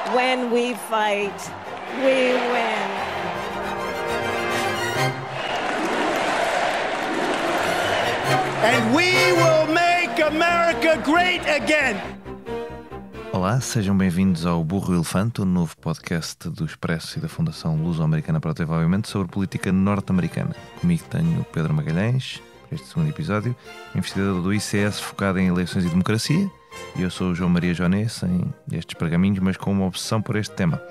When we fight, we win. And we will make America great again. Olá, sejam bem-vindos ao Burro e o Elefante, o novo podcast do Expresso e da Fundação Luso-Americana para o Desenvolvimento sobre política norte-americana. Comigo tenho o Pedro Magalhães, para este segundo episódio, investigador do ICS focado em eleições e democracia, e eu sou o João Maria Joné, sem estes pergaminhos, mas com uma obsessão por este tema.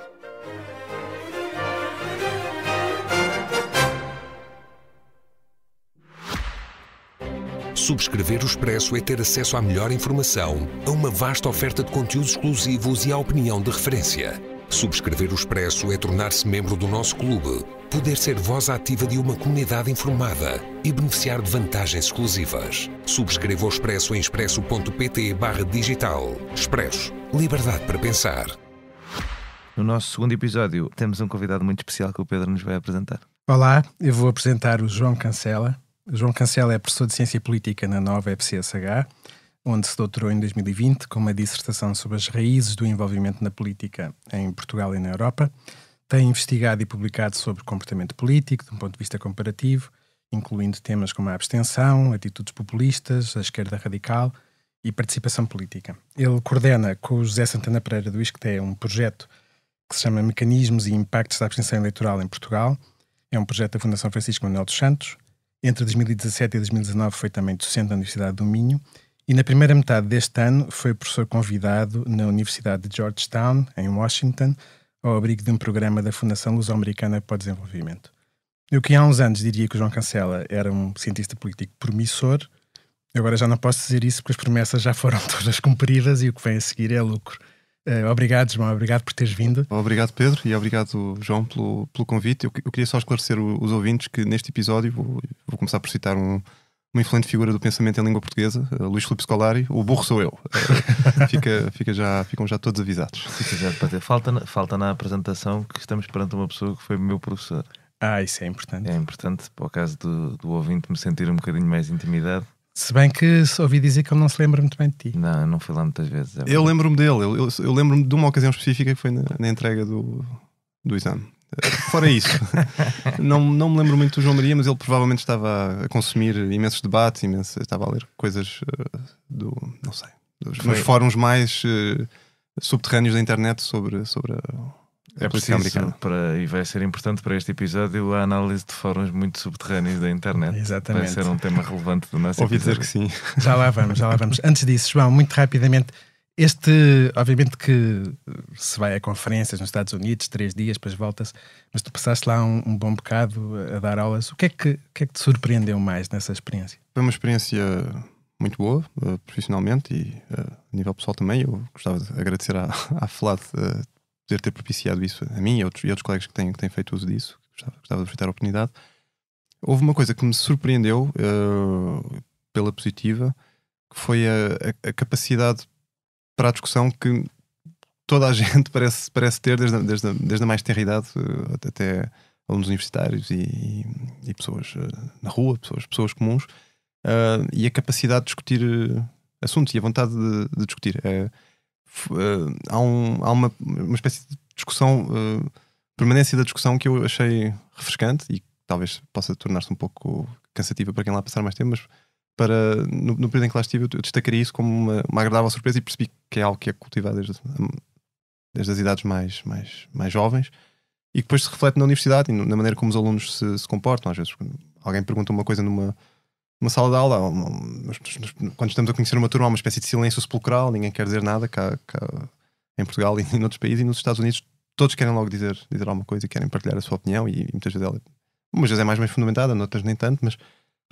Subscrever o Expresso é ter acesso à melhor informação, a uma vasta oferta de conteúdos exclusivos e à opinião de referência. Subscrever o Expresso é tornar-se membro do nosso clube, poder ser voz ativa de uma comunidade informada e beneficiar de vantagens exclusivas. Subscreva o Expresso em expresso.pt/digital. Expresso. Liberdade para pensar. No nosso segundo episódio temos um convidado muito especial que o Pedro nos vai apresentar. Olá, eu vou apresentar o João Cancela. O João Cancela é professor de Ciência Política na nova FCSH, onde se doutorou em 2020 com uma dissertação sobre as raízes do envolvimento na política em Portugal e na Europa. Tem investigado e publicado sobre comportamento político, de um ponto de vista comparativo, incluindo temas como a abstenção, atitudes populistas, a esquerda radical e participação política. Ele coordena com o José Santana Pereira do ISCTE um projeto que se chama Mecanismos e Impactos da Abstenção Eleitoral em Portugal. É um projeto da Fundação Francisco Manuel dos Santos. Entre 2017 e 2019 foi também docente da Universidade do Minho e na primeira metade deste ano foi professor convidado na Universidade de Georgetown, em Washington, ao abrigo de um programa da Fundação Luso-Americana para o Desenvolvimento. Eu que há uns anos diria que o João Cancela era um cientista político promissor, agora já não posso dizer isso porque as promessas já foram todas cumpridas e o que vem a seguir é lucro. Obrigado, João, obrigado por teres vindo. Obrigado, Pedro, e obrigado, João, pelo convite. Eu queria só esclarecer os ouvintes que neste episódio vou começar por citar uma influente figura do pensamento em língua portuguesa, Luís Filipe Scolari. O burro sou eu. Ficam já todos avisados. Fica já para ter. Falta na apresentação que estamos perante uma pessoa que foi meu professor. Isso é importante. É importante, para o caso do ouvinte me sentir um bocadinho mais intimidado. Se bem que ouvi dizer que ele não se lembra muito bem de ti. Não fui lá muitas vezes. Eu lembro-me dele. Eu lembro-me de uma ocasião específica que foi na entrega do exame. Fora isso, não me lembro muito do João Maria, mas ele provavelmente estava a consumir imensos debates, estava a ler coisas dos fóruns mais subterrâneos da internet sobre a política americana. E vai ser importante para este episódio a análise de fóruns muito subterrâneos da internet. Exatamente. Vai ser um tema relevante do nosso Ouvi episódio. dizer que sim. Já lá vamos. Antes disso, João, muito rapidamente, obviamente que se vai a conferências nos Estados Unidos, 3 dias, depois volta-se, mas tu passaste lá um bom bocado a dar aulas. O que é que te surpreendeu mais nessa experiência? Foi uma experiência muito boa, profissionalmente e a nível pessoal também. Eu gostava de agradecer à FLAD poder ter propiciado isso a mim e outros colegas que têm feito uso disso. Gostava de aproveitar a oportunidade. Houve uma coisa que me surpreendeu pela positiva, que foi a capacidade para a discussão que toda a gente parece ter desde a mais tenra idade até alunos universitários e pessoas na rua, pessoas comuns, e a capacidade de discutir assuntos e a vontade de discutir. Há uma espécie de discussão, permanência da discussão que eu achei refrescante e talvez possa tornar-se um pouco cansativa para quem lá passar mais tempo, mas no período em que lá estive eu destacaria isso como uma agradável surpresa e percebi que é algo que é cultivado desde as idades mais jovens e que depois se reflete na universidade e na maneira como os alunos se comportam. Às vezes alguém pergunta uma coisa numa sala de aula, quando estamos a conhecer uma turma há uma espécie de silêncio sepulcral, ninguém quer dizer nada cá em Portugal e em outros países, e nos Estados Unidos todos querem logo dizer alguma coisa e querem partilhar a sua opinião e muitas vezes umas vezes é mais bem fundamentada, noutras nem tanto, mas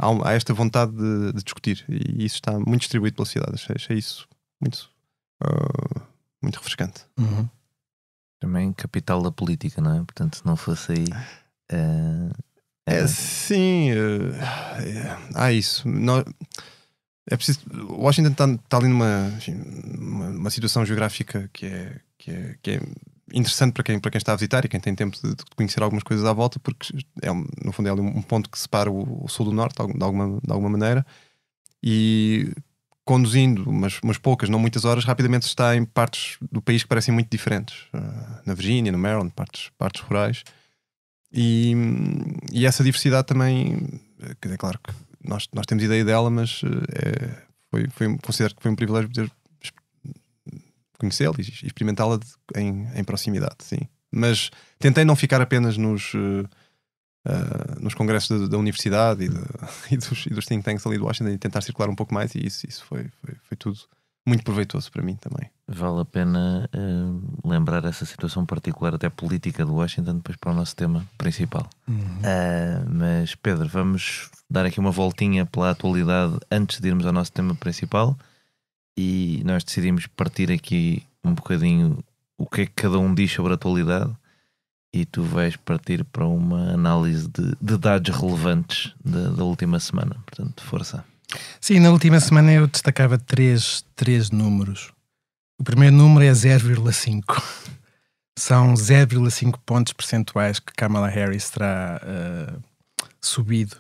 há esta vontade de discutir e isso está muito distribuído pela sociedade. Achei isso muito refrescante. Uhum. Também capital da política, não é? Portanto, se não fosse aí... Sim, há isso. É preciso. Washington está ali numa situação geográfica que é interessante para quem está a visitar e quem tem tempo de conhecer algumas coisas à volta, porque no fundo é ali um ponto que separa o sul do norte de alguma maneira, e conduzindo umas poucas, não muitas horas, rapidamente se está em partes do país que parecem muito diferentes. Na Virgínia, no Maryland, partes rurais. E essa diversidade também, é claro que nós temos ideia dela, mas considero que foi um privilégio poder conhecê-la e experimentá-la em proximidade, sim. Mas tentei não ficar apenas nos congressos da universidade e dos think tanks ali de Washington, e tentar circular um pouco mais, e isso foi tudo muito proveitoso para mim também. Vale a pena lembrar essa situação particular, até política, de Washington, depois para o nosso tema principal. Mas Pedro, vamos dar aqui uma voltinha pela atualidade antes de irmos ao nosso tema principal, e nós decidimos partir aqui um bocadinho o que é que cada um diz sobre a atualidade, e tu vais partir para uma análise de dados relevantes da última semana. Portanto, força. Sim, na última semana eu destacava três números. O primeiro número é 0,5. São 0,5 pontos percentuais que Kamala Harris terá subido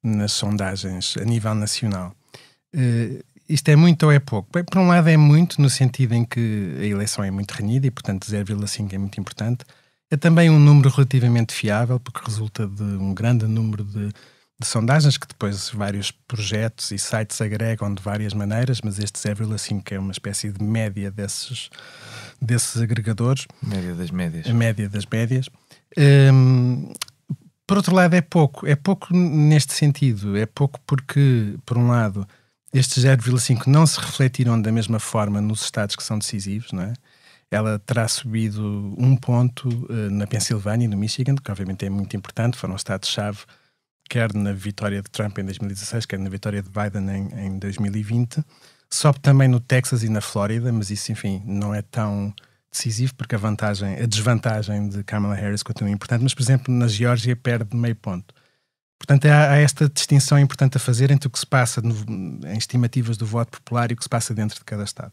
nas sondagens a nível nacional. Isto é muito ou é pouco? Bem, por um lado é muito, no sentido em que a eleição é muito renhida e, portanto, 0,5 é muito importante. É também um número relativamente fiável, porque resulta de um grande número de sondagens que depois vários projetos e sites agregam de várias maneiras, mas este 0,5 é uma espécie de média desses agregadores. Média das médias. A média das médias. Por outro lado, é pouco neste sentido. É pouco porque, por um lado, estes 0,5 não se refletiram da mesma forma nos estados que são decisivos, não é? Ela terá subido 1 ponto na Pensilvânia e no Michigan, que obviamente é muito importante, foram estados-chave, quer na vitória de Trump em 2016, quer na vitória de Biden em 2020. Sobe também no Texas e na Flórida, mas isso, enfim, não é tão decisivo, porque a desvantagem de Kamala Harris continua importante, mas, por exemplo, na Geórgia perde meio ponto. Portanto, há esta distinção importante a fazer entre o que se passa em estimativas do voto popular e o que se passa dentro de cada estado.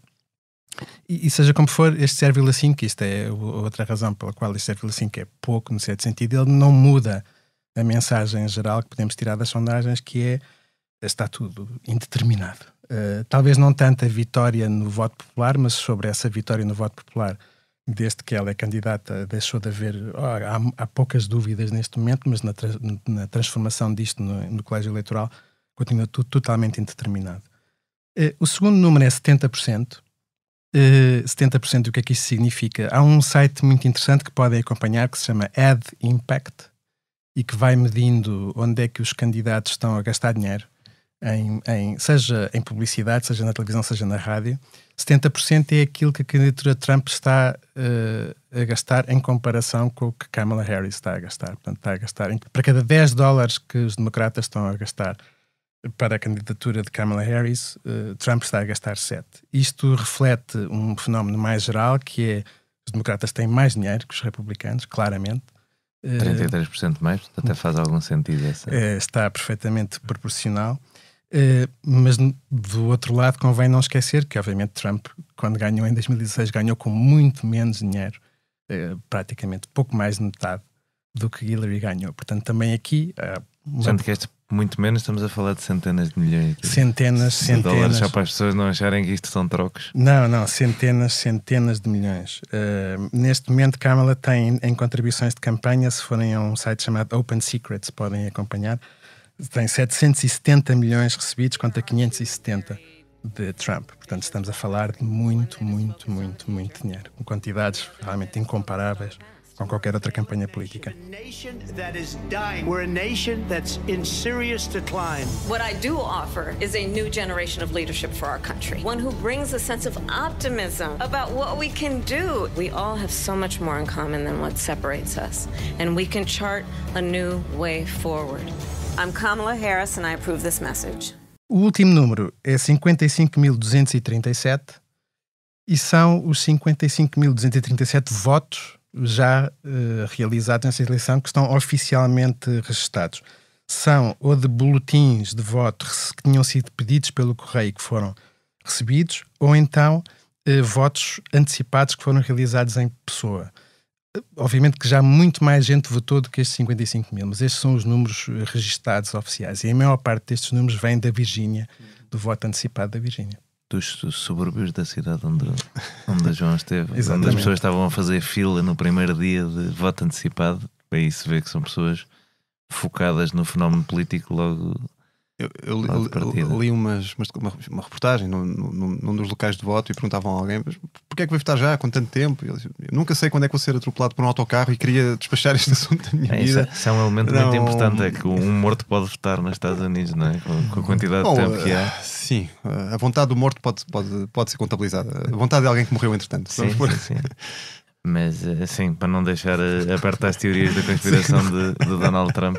E seja como for, este 0,5, isto é outra razão pela qual este 0,5 é pouco, no certo sentido, ele não muda a mensagem geral que podemos tirar das sondagens, que está tudo indeterminado. Talvez não tanto a vitória no voto popular, mas sobre essa vitória no voto popular, desde que ela é candidata, deixou de haver... há poucas dúvidas neste momento, mas na transformação disto no colégio eleitoral continua tudo totalmente indeterminado. O segundo número é 70%. 70%, o que é que isso significa? Há um site muito interessante que podem acompanhar, que se chama Ad Impact, e que vai medindo onde é que os candidatos estão a gastar dinheiro, seja em publicidade, seja na televisão, seja na rádio. 70% é aquilo que a candidatura de Trump está a gastar em comparação com o que Kamala Harris está a gastar. Portanto, está a gastar, para cada $10 que os democratas estão a gastar para a candidatura de Kamala Harris, Trump está a gastar 7. Isto reflete um fenómeno mais geral, que é os democratas têm mais dinheiro que os republicanos, claramente. 33% mais, portanto até faz algum sentido essa. Está perfeitamente proporcional. Mas do outro lado convém não esquecer que obviamente Trump, quando ganhou em 2016, ganhou com muito menos dinheiro, praticamente pouco mais de metade do que Hillary ganhou. Portanto, também aqui... Portanto, que muito menos, estamos a falar de centenas de milhões. Centenas. Dólares, só para as pessoas não acharem que isto são trocos. Não, centenas de milhões. Neste momento, Kamala tem em contribuições de campanha, se forem a um site chamado Open Secrets, podem acompanhar, tem 770 milhões recebidos contra 570 de Trump. Portanto, estamos a falar de muito dinheiro, com quantidades realmente incomparáveis com qualquer outra campanha política. We're a nation that's in serious decline. What I do offer is a new generation of leadership for our country. One who brings a sense of optimism about what we can do. We all have so much more in common than what separates us. And we can chart a new way forward. I'm Kamala Harris and I approve this message. O último número é 55.237 e são os 55.237 votos já realizados nessa eleição, que estão oficialmente registados. São ou de boletins de voto que tinham sido pedidos pelo correio que foram recebidos, ou então votos antecipados que foram realizados em pessoa. Obviamente que já muito mais gente votou do que estes 55 mil, mas estes são os números registados oficiais. E a maior parte destes números vem da Virgínia, do voto antecipado da Virgínia. dos subúrbios da cidade onde o João esteve, onde Exatamente. as pessoas estavam a fazer fila no primeiro dia de voto antecipado. Aí se vê que são pessoas focadas no fenómeno político logo. Eu li uma reportagem num dos locais de voto e perguntavam a alguém: mas porquê é que vai votar já com tanto tempo? Eu nunca sei quando é que vou ser atropelado por um autocarro e queria despachar este assunto da minha vida. Isso é um elemento muito importante, é que um morto pode votar nos Estados Unidos, não é? Com a quantidade de tempo que há. Sim, a vontade do morto pode ser contabilizada. A vontade de alguém que morreu entretanto. Sim. Mas assim, para não deixar aberto às teorias da conspiração de Donald Trump,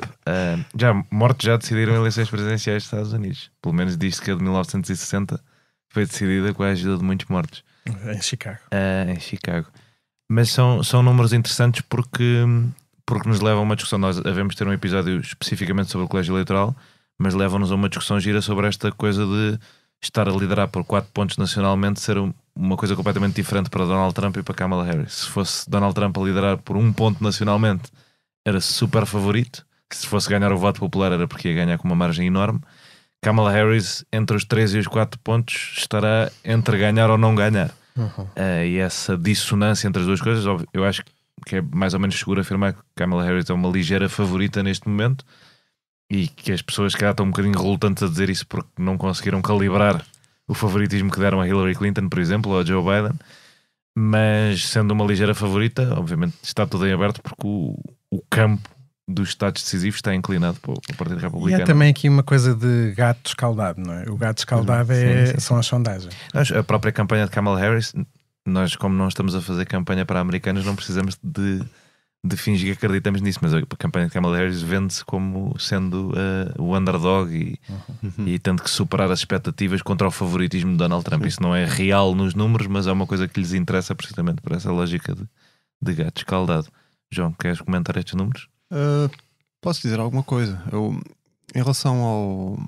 mortos já decidiram eleições presidenciais dos Estados Unidos. Pelo menos diz-se que a de 1960 foi decidida com a ajuda de muitos mortos. Em Chicago. Em Chicago. Mas são números interessantes porque nos levam a uma discussão. Nós devemos ter um episódio especificamente sobre o colégio eleitoral, mas levam-nos a uma discussão gira sobre esta coisa de estar a liderar por 4 pontos nacionalmente ser uma coisa completamente diferente para Donald Trump e para Kamala Harris. Se fosse Donald Trump a liderar por 1 ponto nacionalmente, era super favorito. Se fosse ganhar o voto popular, era porque ia ganhar com uma margem enorme. Kamala Harris, entre os 3 e os 4 pontos, estará entre ganhar ou não ganhar. E essa dissonância entre as duas coisas, eu acho que é mais ou menos seguro afirmar que Kamala Harris é uma ligeira favorita neste momento, e que as pessoas que estão um bocadinho relutantes a dizer isso porque não conseguiram calibrar o favoritismo que deram a Hillary Clinton, por exemplo, ou a Joe Biden. Mas sendo uma ligeira favorita, obviamente está tudo em aberto, porque o campo dos estados decisivos está inclinado para o Partido Republicano. E há também aqui uma coisa de gato escaldado, não é? O gato escaldado são as sondagens. A própria campanha de Kamala Harris, nós, como não estamos a fazer campanha para americanos, não precisamos de fingir que acreditamos nisso, mas a campanha de Kamala Harris vende-se como sendo o underdog e tendo que superar as expectativas contra o favoritismo de Donald Trump. Isso não é real nos números, mas é uma coisa que lhes interessa precisamente por essa lógica de gato escaldado. João, queres comentar estes números? Posso dizer alguma coisa? Em relação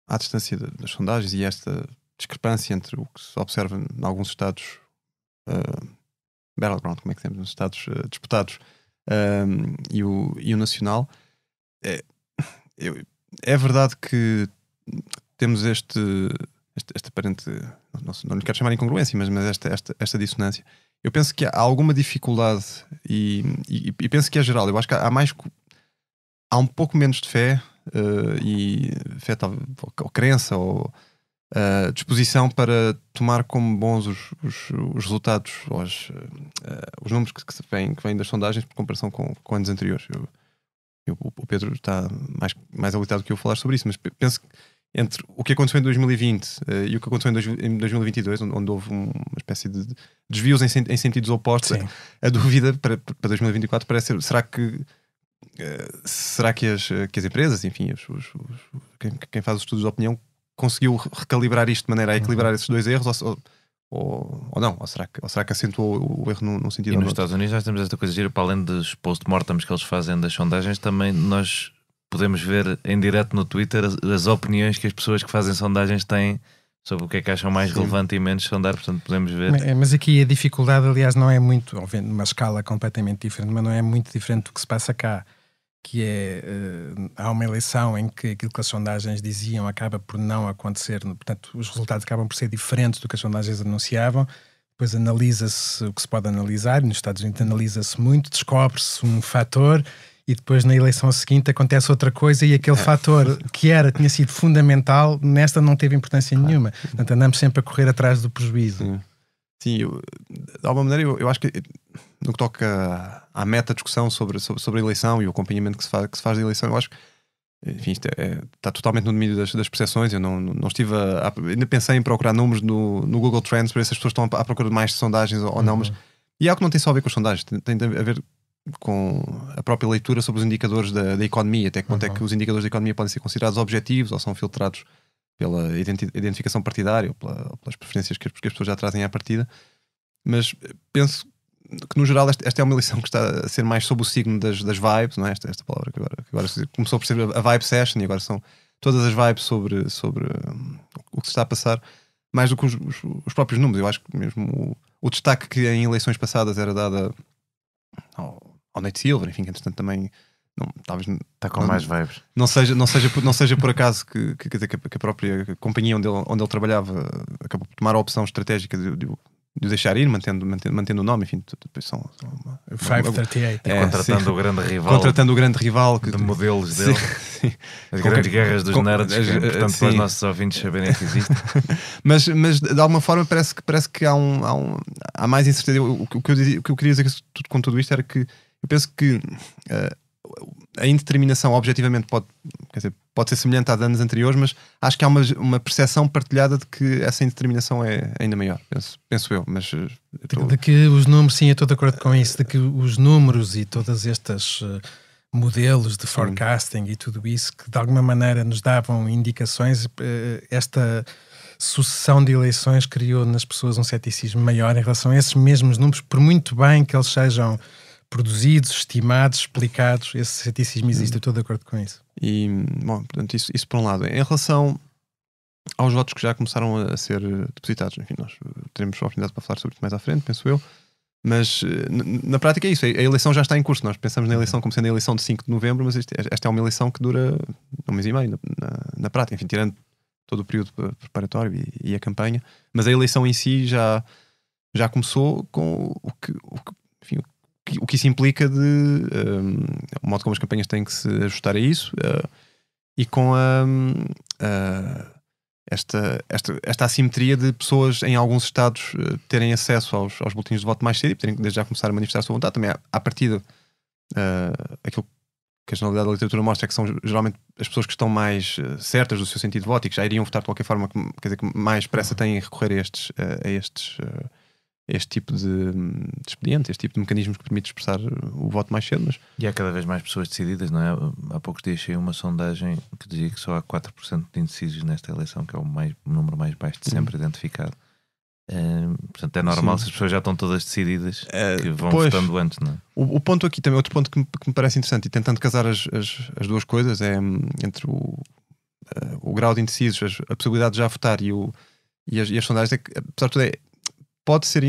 à distância das sondagens e esta discrepância entre o que se observa em alguns estados battleground, como é que temos nos estados disputados, e o nacional, é verdade que temos esta aparente, não lhe quero chamar incongruência, mas esta dissonância. Eu penso que há alguma dificuldade e penso que é geral. Eu acho que há um pouco menos de fé ou crença ou disposição para tomar como bons os resultados, os números que vêm das sondagens por comparação com anos anteriores. O Pedro está mais habilitado que eu a falar sobre isso, mas penso que entre o que aconteceu em 2020 e o que aconteceu em 2022, onde houve uma espécie de desvios em sentidos opostos, a dúvida para 2024 parece ser: será que as empresas, enfim, quem faz os estudos de opinião, conseguiu recalibrar isto de maneira a equilibrar esses dois erros, ou não? Ou será que acentuou o erro num sentido ou no nos Estados Unidos nós temos esta coisa gira, para além dos post-mortems que eles fazem das sondagens, também nós podemos ver em direto no Twitter as opiniões que as pessoas que fazem sondagens têm sobre o que é que acham mais relevante e menos sondar, portanto podemos ver. Mas aqui a dificuldade, aliás, não é muito, numa escala completamente diferente, mas não é muito diferente do que se passa cá, que há uma eleição em que aquilo que as sondagens diziam acaba por não acontecer, portanto os resultados acabam por ser diferentes do que as sondagens anunciavam. Depois analisa-se o que se pode analisar, e nos Estados Unidos analisa-se muito, descobre-se um fator e depois na eleição seguinte acontece outra coisa e aquele fator que tinha sido fundamental, nesta não teve importância nenhuma. Portanto, andamos sempre a correr atrás do prejuízo. Sim, de alguma maneira eu acho que no que toca à meta-discussão sobre a eleição e o acompanhamento que se faz da eleição, eu acho que, enfim, isto está totalmente no domínio das percepções. Eu não estive ainda pensei em procurar números no Google Trends para ver se as pessoas estão à procura de mais sondagens ou não, mas e é algo que não tem só a ver com as sondagens, tem a ver com a própria leitura sobre os indicadores da economia, até que ponto é que os indicadores da economia podem ser considerados objetivos ou são filtrados pela identificação partidária ou pelas preferências que as pessoas já trazem à partida. Mas penso que no geral esta é uma eleição que está a ser mais sob o signo das vibes, não é? Esta palavra que agora começou por ser a vibe session, e agora são todas as vibes sobre o que se está a passar, mais do que os próprios números. Eu acho que mesmo o destaque que em eleições passadas era dado ao Nate Silver, enfim, que entretanto também talvez Está com mais vibes. não seja por acaso que a própria companhia onde ele trabalhava acabou por tomar a opção estratégica de o deixar ir, mantendo o nome, enfim, depois são 538. Contratando o grande rival. Contratando o grande rival de modelos dele. Sim. As grandes guerras dos nerds, que é importante para os nossos ouvintes saberem que existem. mas de alguma forma parece que há mais incerteza. O que eu queria dizer com tudo isto era que eu penso que a indeterminação objetivamente pode ser semelhante a de anos anteriores, mas acho que há uma percepção partilhada de que essa indeterminação é ainda maior, penso eu. Mas de que os números, sim, eu estou de acordo com isso, de que os números e todas estas modelos de forecasting e tudo isso que de alguma maneira nos davam indicações, esta sucessão de eleições criou nas pessoas um ceticismo maior em relação a esses mesmos números, por muito bem que eles sejam produzidos, estimados, explicados, esse ceticismo existe, eu estou de acordo com isso. E, bom, portanto, isso por um lado. Em relação aos votos que já começaram a ser depositados, enfim, nós teremos a oportunidade para falar sobre isso mais à frente, penso eu, mas na prática é isso, a eleição já está em curso. Nós pensamos na eleição como sendo a eleição de 5 de novembro, mas esta é uma eleição que dura um mês e meio, na prática, enfim, tirando todo o período preparatório e a campanha, mas a eleição em si já começou com o que isso implica de o modo como as campanhas têm que se ajustar a isso e com esta assimetria de pessoas em alguns estados terem acesso aos boletins de voto mais cedo e terem desde já começar a manifestar a sua vontade. Também à partida aquilo que a generalidade da literatura mostra é que são geralmente as pessoas que estão mais certas do seu sentido de voto e que já iriam votar de qualquer forma, quer dizer, que mais pressa têm em recorrer a este tipo de expediente, este tipo de mecanismos que permite expressar o voto mais cedo. E há cada vez mais pessoas decididas, não é? Há poucos dias saiu uma sondagem que dizia que só há 4% de indecisos nesta eleição, que é o número mais baixo de sempre identificado. Portanto, é normal se as pessoas já estão todas decididas que vão votando antes, não é? O ponto aqui também, outro ponto que me parece interessante, e tentando casar as duas coisas, é entre o grau de indecisos, a possibilidade de já votar e as sondagens, é que, apesar de tudo, pode ser,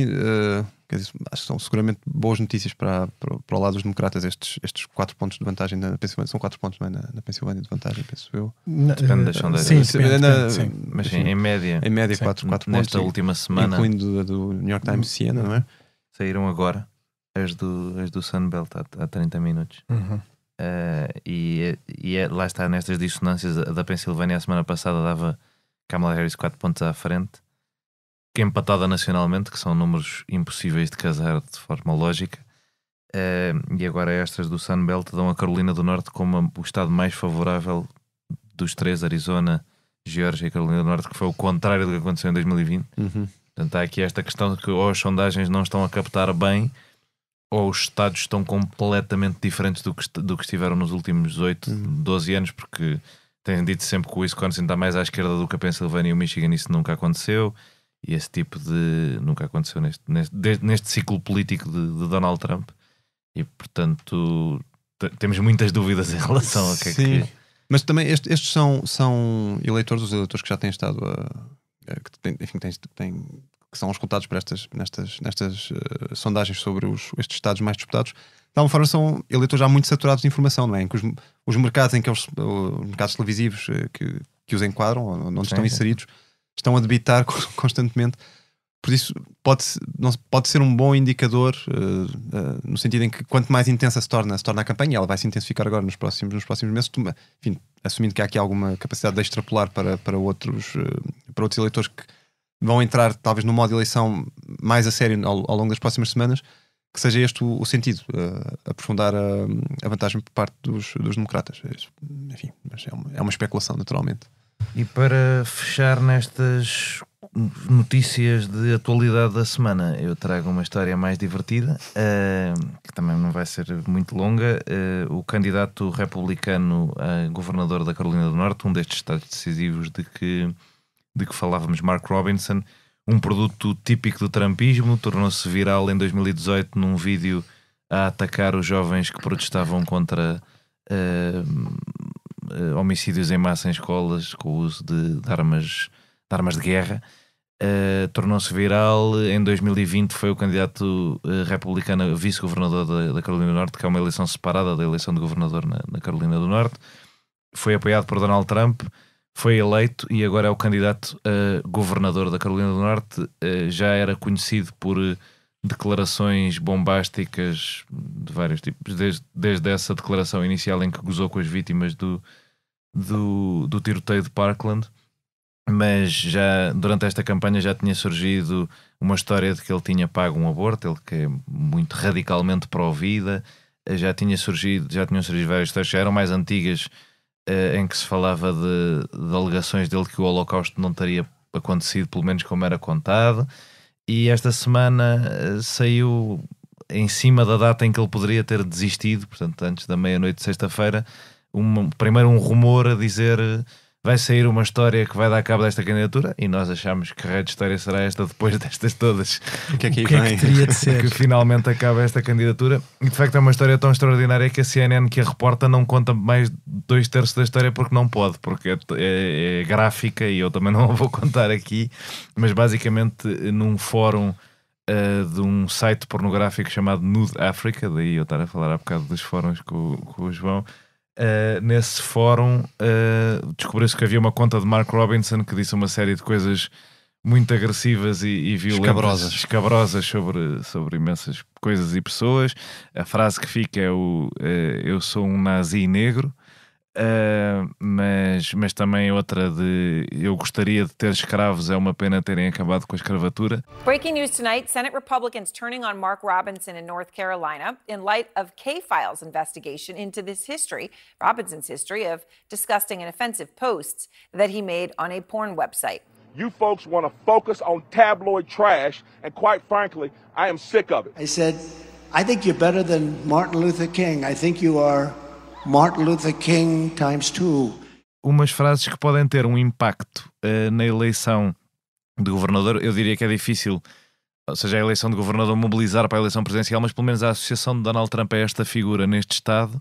quer dizer, acho que são seguramente boas notícias para o lado dos democratas estes 4 pontos de vantagem na Pensilvânia. São 4 pontos, não é? Na Pensilvânia de vantagem, penso eu. Depende das sondagens. Sim, depende. Mas sim, em média 4 pontos. Nesta última semana, incluindo a do New York Times Siena, não é? Saíram agora as do Sunbelt há 30 minutos. Lá está, nestas dissonâncias. A da Pensilvânia a semana passada dava Kamala Harris 4 pontos à frente, que empatada nacionalmente, que são números impossíveis de casar de forma lógica, e agora estas do Sunbelt dão a Carolina do Norte como o estado mais favorável dos 3, Arizona, Geórgia e Carolina do Norte, que foi o contrário do que aconteceu em 2020. Portanto, há aqui esta questão de que ou as sondagens não estão a captar bem, ou os estados estão completamente diferentes do que estiveram nos últimos 12 anos, porque têm dito sempre que o Wisconsin está mais à esquerda do que a Pensilvânia e o Michigan, isso nunca aconteceu. E esse tipo de... nunca aconteceu neste ciclo político de Donald Trump. E, portanto, temos muitas dúvidas em relação a que é que... Mas também estes são os eleitores que já têm estado que são escutados por nestas sondagens sobre estes estados mais disputados. De alguma forma são eleitores já muito saturados de informação, não é? Em que os mercados em que os mercados televisivos que os enquadram, onde estão inseridos, estão a debitar constantemente. Por isso pode ser um bom indicador, no sentido em que quanto mais intensa se torna a campanha, ela vai se intensificar agora nos próximos meses, enfim, assumindo que há aqui alguma capacidade de extrapolar para outros eleitores que vão entrar talvez no modo de eleição mais a sério ao longo das próximas semanas, que seja este o sentido, aprofundar a vantagem por parte dos democratas. Enfim, mas é uma especulação, naturalmente. E para fechar nestas notícias de atualidade da semana, eu trago uma história mais divertida, que também não vai ser muito longa. O candidato republicano a governador da Carolina do Norte, um destes estados decisivos de que falávamos, Mark Robinson, um produto típico do trumpismo, tornou-se viral em 2018 num vídeo a atacar os jovens que protestavam contra homicídios em massa em escolas com o uso de armas de guerra. tornou-se viral. Em 2020 foi o candidato republicano a vice-governador da Carolina do Norte, que é uma eleição separada da eleição de governador na Carolina do Norte. Foi apoiado por Donald Trump, foi eleito e agora é o candidato a governador da Carolina do Norte. Já era conhecido por declarações bombásticas de vários tipos, desde essa declaração inicial em que gozou com as vítimas do tiroteio de Parkland. Mas já durante esta campanha já tinha surgido uma história de que ele tinha pago um aborto, ele que é muito radicalmente pró-vida. Já tinham surgido várias histórias, já eram mais antigas, em que se falava de alegações dele que o Holocausto não teria acontecido, pelo menos como era contado. E esta semana saiu em cima da data em que ele poderia ter desistido, portanto antes da meia-noite de sexta-feira, primeiro um rumor a dizer: vai sair uma história que vai dar cabo desta candidatura, e nós achamos que raio de história será esta depois destas todas. O que é que teria de ser? Que finalmente acaba esta candidatura. E de facto é uma história tão extraordinária que a CNN que a reporta não conta mais 2/3 da história porque não pode, porque é gráfica e eu também não a vou contar aqui, mas basicamente num fórum de um site pornográfico chamado Nude Africa, daí eu estar a falar há bocado dos fóruns com o João. Nesse fórum descobriu-se que havia uma conta de Mark Robinson que disse uma série de coisas muito agressivas e violentas, escabrosas sobre imensas coisas e pessoas. A frase que fica é eu sou um nazi negro. Mas também outra de eu gostaria de ter escravos, é uma pena terem acabado com a escravatura. Breaking news tonight, Senate Republicans turning on Mark Robinson in North Carolina in light of K-Files investigation into this history, Robinson's history of disgusting and offensive posts that he made on a porn website. You folks want to focus on tabloid trash, and quite frankly, I am sick of it. I said, I think you're better than Martin Luther King. I think you are Martin Luther King times 2. Umas frases que podem ter um impacto na eleição de governador. Eu diria que é difícil, ou seja, a eleição de governador mobilizar para a eleição presidencial, mas pelo menos a associação de Donald Trump a esta figura neste estado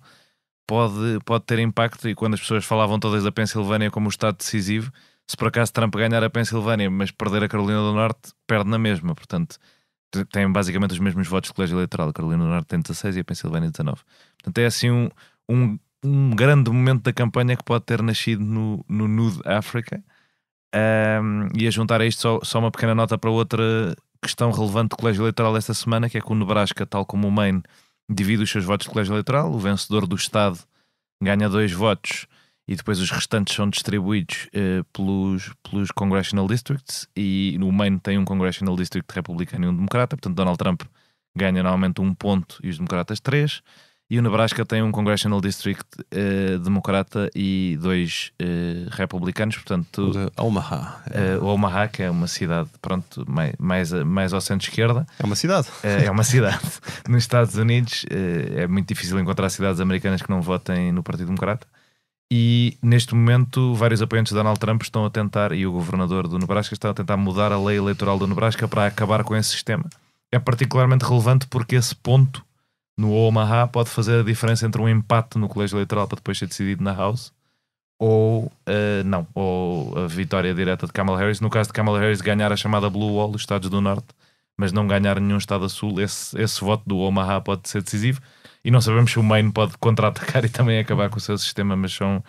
pode ter impacto. E quando as pessoas falavam todas da Pensilvânia como o estado decisivo, se por acaso Trump ganhar a Pensilvânia mas perder a Carolina do Norte, perde na mesma. Portanto, tem basicamente os mesmos votos de colégio eleitoral. A Carolina do Norte tem 16 e a Pensilvânia 19. Portanto, é assim um grande momento da campanha que pode ter nascido no Nude Africa. E a juntar a isto só uma pequena nota para outra questão relevante do colégio eleitoral esta semana, que é que o Nebraska, tal como o Maine, divide os seus votos de colégio eleitoral. O vencedor do estado ganha 2 votos e depois os restantes são distribuídos pelos Congressional Districts, e no Maine tem um Congressional District republicano e um democrata. Portanto, Donald Trump ganha normalmente 1 ponto e os democratas 3. E o Nebraska tem um Congressional District democrata e 2 republicanos, portanto... Omaha. Omaha, que é uma cidade, pronto, mais ao centro-esquerda. É uma cidade. É uma cidade. Nos Estados Unidos é muito difícil encontrar cidades americanas que não votem no Partido Democrata. E neste momento vários apoiantes de Donald Trump estão a tentar, e o governador do Nebraska está a tentar mudar a lei eleitoral do Nebraska para acabar com esse sistema. É particularmente relevante porque esse ponto no Omaha pode fazer a diferença entre um empate no colégio eleitoral para depois ser decidido na House ou a vitória direta de Kamala Harris. No caso de Kamala Harris ganhar a chamada Blue Wall, os estados do Norte, mas não ganhar nenhum estado a Sul, esse voto do Omaha pode ser decisivo. E não sabemos se o Maine pode contra-atacar e também acabar com o seu sistema, mas são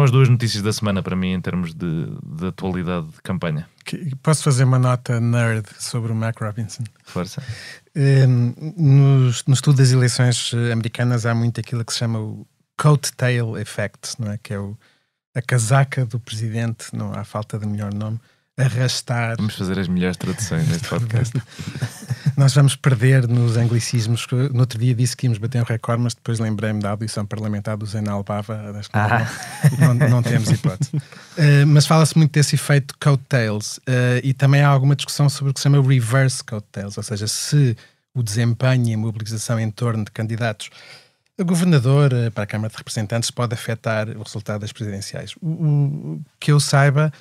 as 2 notícias da semana para mim em termos de atualidade de campanha. Posso fazer uma nota nerd sobre o Mark Robinson? Força. No estudo das eleições americanas há muito aquilo que se chama o coattail effect, não é? Que é a casaca do presidente, não há falta de melhor nome, arrastar... Vamos fazer as melhores traduções neste podcast. Nós vamos perder nos anglicismos. No outro dia disse que íamos bater um recorde, mas depois lembrei-me da audição parlamentar do Zé Albava. Acho que não temos hipótese. Mas fala-se muito desse efeito coattails, e também há alguma discussão sobre o que se chama reverse coattails, ou seja, se o desempenho e a mobilização em torno de candidatos a governador para a Câmara de Representantes pode afetar o resultado das presidenciais. O que eu saiba,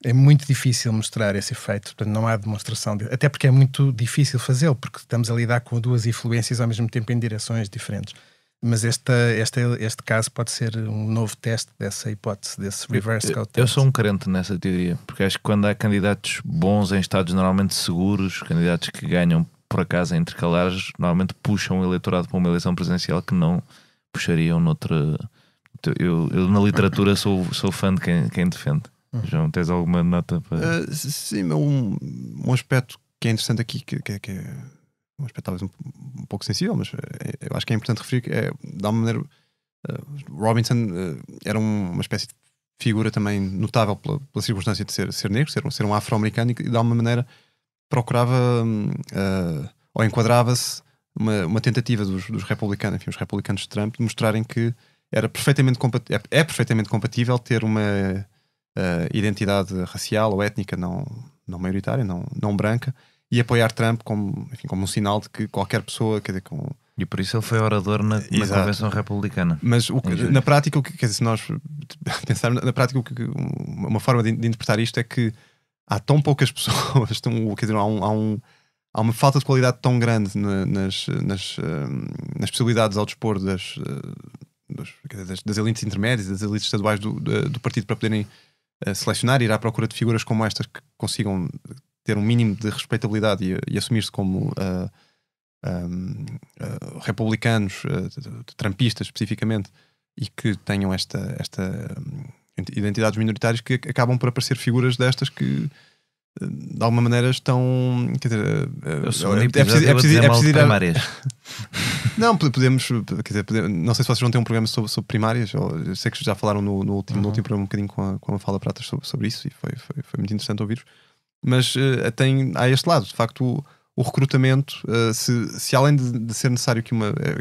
é muito difícil mostrar esse efeito, portanto não há demonstração até porque é muito difícil fazê-lo, porque estamos a lidar com 2 influências ao mesmo tempo em direções diferentes. Mas este caso pode ser um novo teste dessa hipótese, desse reverse code test. Eu sou um crente nessa teoria, porque acho que quando há candidatos bons em estados normalmente seguros, candidatos que ganham por acaso em intercalares, normalmente puxam o eleitorado para uma eleição presidencial que não puxariam noutra. Eu na literatura sou fã de quem defende. João, tens alguma nota para... Sim, um aspecto que é interessante aqui, que é um aspecto talvez um pouco sensível, mas eu acho que é importante referir que de alguma maneira Robinson era uma espécie de figura também notável pela circunstância de ser negro, ser um afro-americano, e de alguma maneira procurava ou enquadrava-se uma tentativa dos republicanos, enfim, os republicanos de Trump, de mostrarem que é perfeitamente compatível ter uma identidade racial ou étnica não maioritária, não branca, e apoiar Trump como um sinal de que qualquer pessoa, quer dizer, E por isso ele foi orador na convenção republicana. Mas na prática, quer dizer, se nós pensarmos na prática, uma forma de interpretar isto é que há tão poucas pessoas, quer dizer, há uma falta de qualidade tão grande nas possibilidades ao dispor das elites intermédias, das elites estaduais do partido, para poderem selecionar e ir à procura de figuras como estas que consigam ter um mínimo de respeitabilidade e assumir-se como republicanos, trumpistas especificamente, e que tenham esta identidades minoritárias, que acabam por aparecer figuras destas que de alguma maneira estão, quer dizer, é preciso ir primárias. Não, podemos, quer dizer, não sei se vocês vão ter um programa sobre primárias, eu sei que já falaram no último programa um bocadinho com a Fala Pratas sobre isso, e foi muito interessante ouvir-vos. Mas há este lado, de facto, o recrutamento, se além de ser necessário que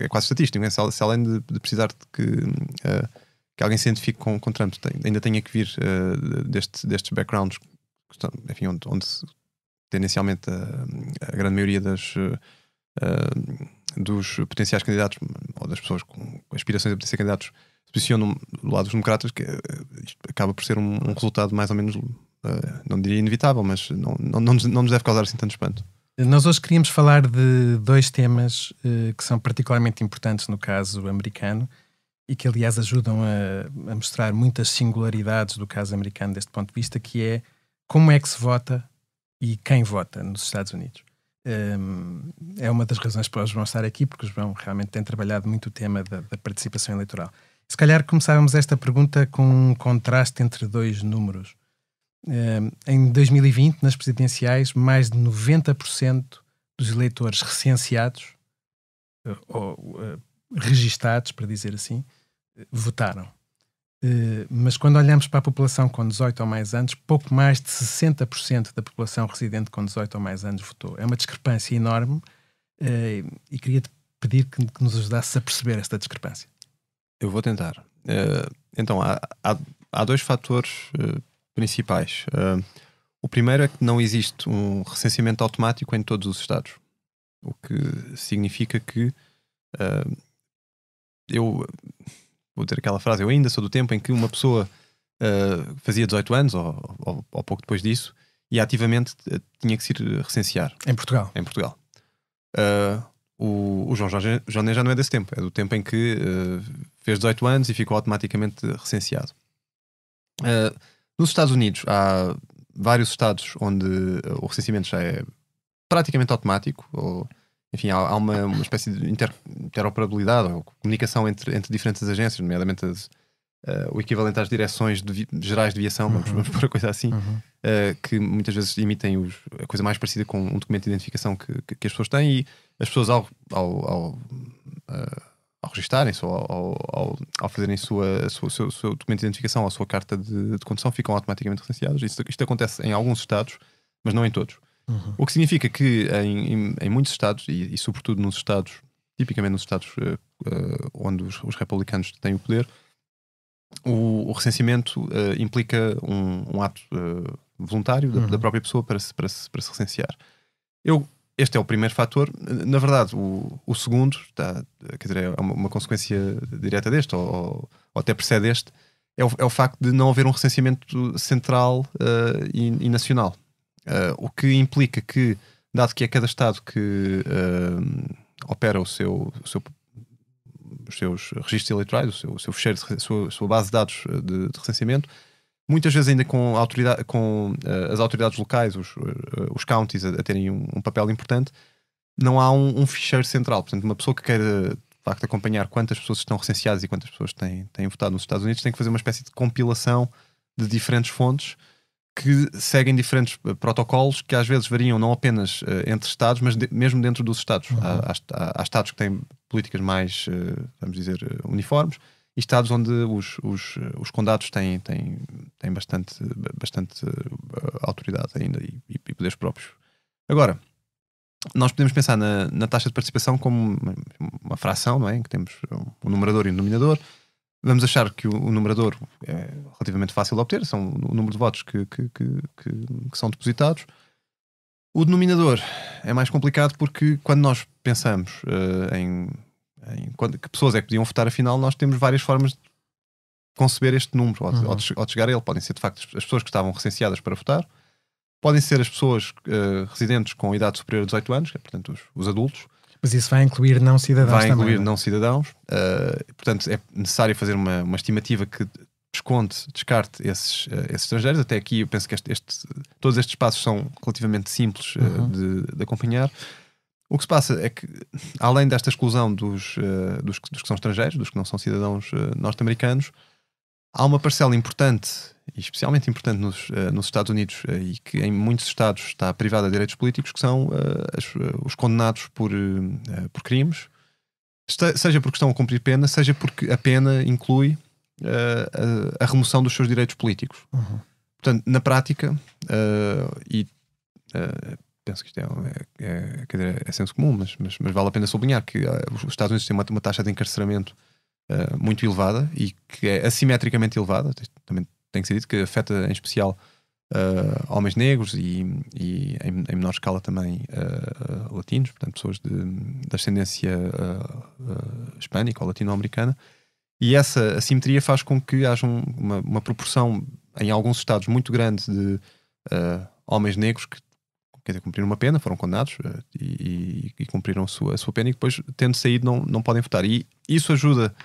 é quase estatístico, né? Se além de precisar de que alguém se identifique com Trump, ainda tenha que vir destes backgrounds, enfim, onde tendencialmente a grande maioria dos potenciais candidatos, ou das pessoas com aspirações a ser candidatos, se posicionam do lado dos democratas, que isto acaba por ser um resultado mais ou menos, não diria inevitável, mas não nos deve causar assim tanto espanto. Nós hoje queríamos falar de dois temas que são particularmente importantes no caso americano, e que aliás ajudam a mostrar muitas singularidades do caso americano deste ponto de vista, que é como é que se vota e quem vota nos Estados Unidos. É uma das razões para o João estar aqui, porque o João realmente tem trabalhado muito o tema da participação eleitoral. Se calhar começávamos esta pergunta com um contraste entre dois números. Em 2020, nas presidenciais, mais de 90% dos eleitores recenseados, ou registados, para dizer assim, votaram. Mas quando olhamos para a população com 18 ou mais anos, pouco mais de 60% da população residente com 18 ou mais anos votou. É uma discrepância enorme, e queria-te pedir que nos ajudasses a perceber esta discrepância. Eu vou tentar. Então, há dois fatores principais. O primeiro é que não existe um recenseamento automático em todos os estados, o que significa que eu vou ter aquela frase, eu ainda sou do tempo em que uma pessoa fazia 18 anos ou pouco depois disso e ativamente tinha que se ir recensear. Em Portugal. Em Portugal. O João Joné já não é desse tempo, é do tempo em que fez 18 anos e ficou automaticamente recenseado. Nos Estados Unidos há vários estados onde o recenseamento já é praticamente automático, ou enfim, há uma espécie de interoperabilidade ou comunicação entre diferentes agências, nomeadamente o equivalente às direções gerais de viação, vamos pôr a coisa assim, que muitas vezes emitem a coisa mais parecida com um documento de identificação que as pessoas têm, e as pessoas ao registarem-se ou ao fazerem o seu documento de identificação ou a sua carta de condução, ficam automaticamente recenseadas. Isto acontece em alguns estados, mas não em todos. O que significa que em muitos estados, e sobretudo nos estados, tipicamente nos estados onde os republicanos têm o poder, o recenseamento implica um ato voluntário da própria pessoa para se recensear. Este é o primeiro fator. Na verdade, o segundo, quer dizer, é uma consequência direta deste, ou até precede este, é o facto de não haver um recenseamento central e nacional. O que implica que, dado que é cada estado que opera o seu seus registros eleitorais, o seu fecheiro, a sua base de dados de recenseamento, muitas vezes ainda com as autoridades locais, os counties a terem um papel importante, não há um ficheiro central. Portanto, uma pessoa que queira de facto acompanhar quantas pessoas estão recenseadas e quantas pessoas têm votado nos Estados Unidos tem que fazer uma espécie de compilação de diferentes fontes que seguem diferentes protocolos que às vezes variam não apenas entre Estados, mas mesmo dentro dos Estados. Há Estados que têm políticas mais, vamos dizer, uniformes, e Estados onde os condados têm bastante autoridade ainda e poderes próprios. Agora, nós podemos pensar na taxa de participação como uma fração, não é? Em que temos um numerador e um denominador. Vamos achar que o numerador é relativamente fácil de obter, são o número de votos que são depositados. O denominador é mais complicado porque quando nós pensamos em que pessoas é que podiam votar, afinal, nós temos várias formas de conceber este número ou de chegar a ele. Podem ser, de facto, as pessoas que estavam recenseadas para votar, podem ser as pessoas residentes com idade superior a 18 anos, que é, portanto, os adultos. Mas isso vai incluir não cidadãos também? Vai incluir não cidadãos. Portanto, é necessário fazer uma estimativa que descarte esses estrangeiros. Até aqui eu penso que todos estes passos são relativamente simples de acompanhar. O que se passa é que, além desta exclusão dos que são estrangeiros, dos que não são cidadãos norte-americanos, há uma parcela importante, e especialmente importante nos Estados Unidos, e que em muitos estados está privada de direitos políticos, que são os condenados por crimes, seja porque estão a cumprir pena, seja porque a pena inclui a remoção dos seus direitos políticos. Portanto, na prática, penso que isto é senso comum, mas vale a pena sublinhar que os Estados Unidos têm uma taxa de encarceramento muito elevada e que é assimetricamente elevada. Também tem que ser dito que afeta em especial homens negros e em menor escala também latinos, portanto pessoas de ascendência hispânica ou latino-americana, e essa assimetria faz com que haja uma proporção em alguns estados muito grande de homens negros que cumpriram uma pena, foram condenados e cumpriram a sua pena, e depois, tendo saído, não podem votar. E isso ajuda,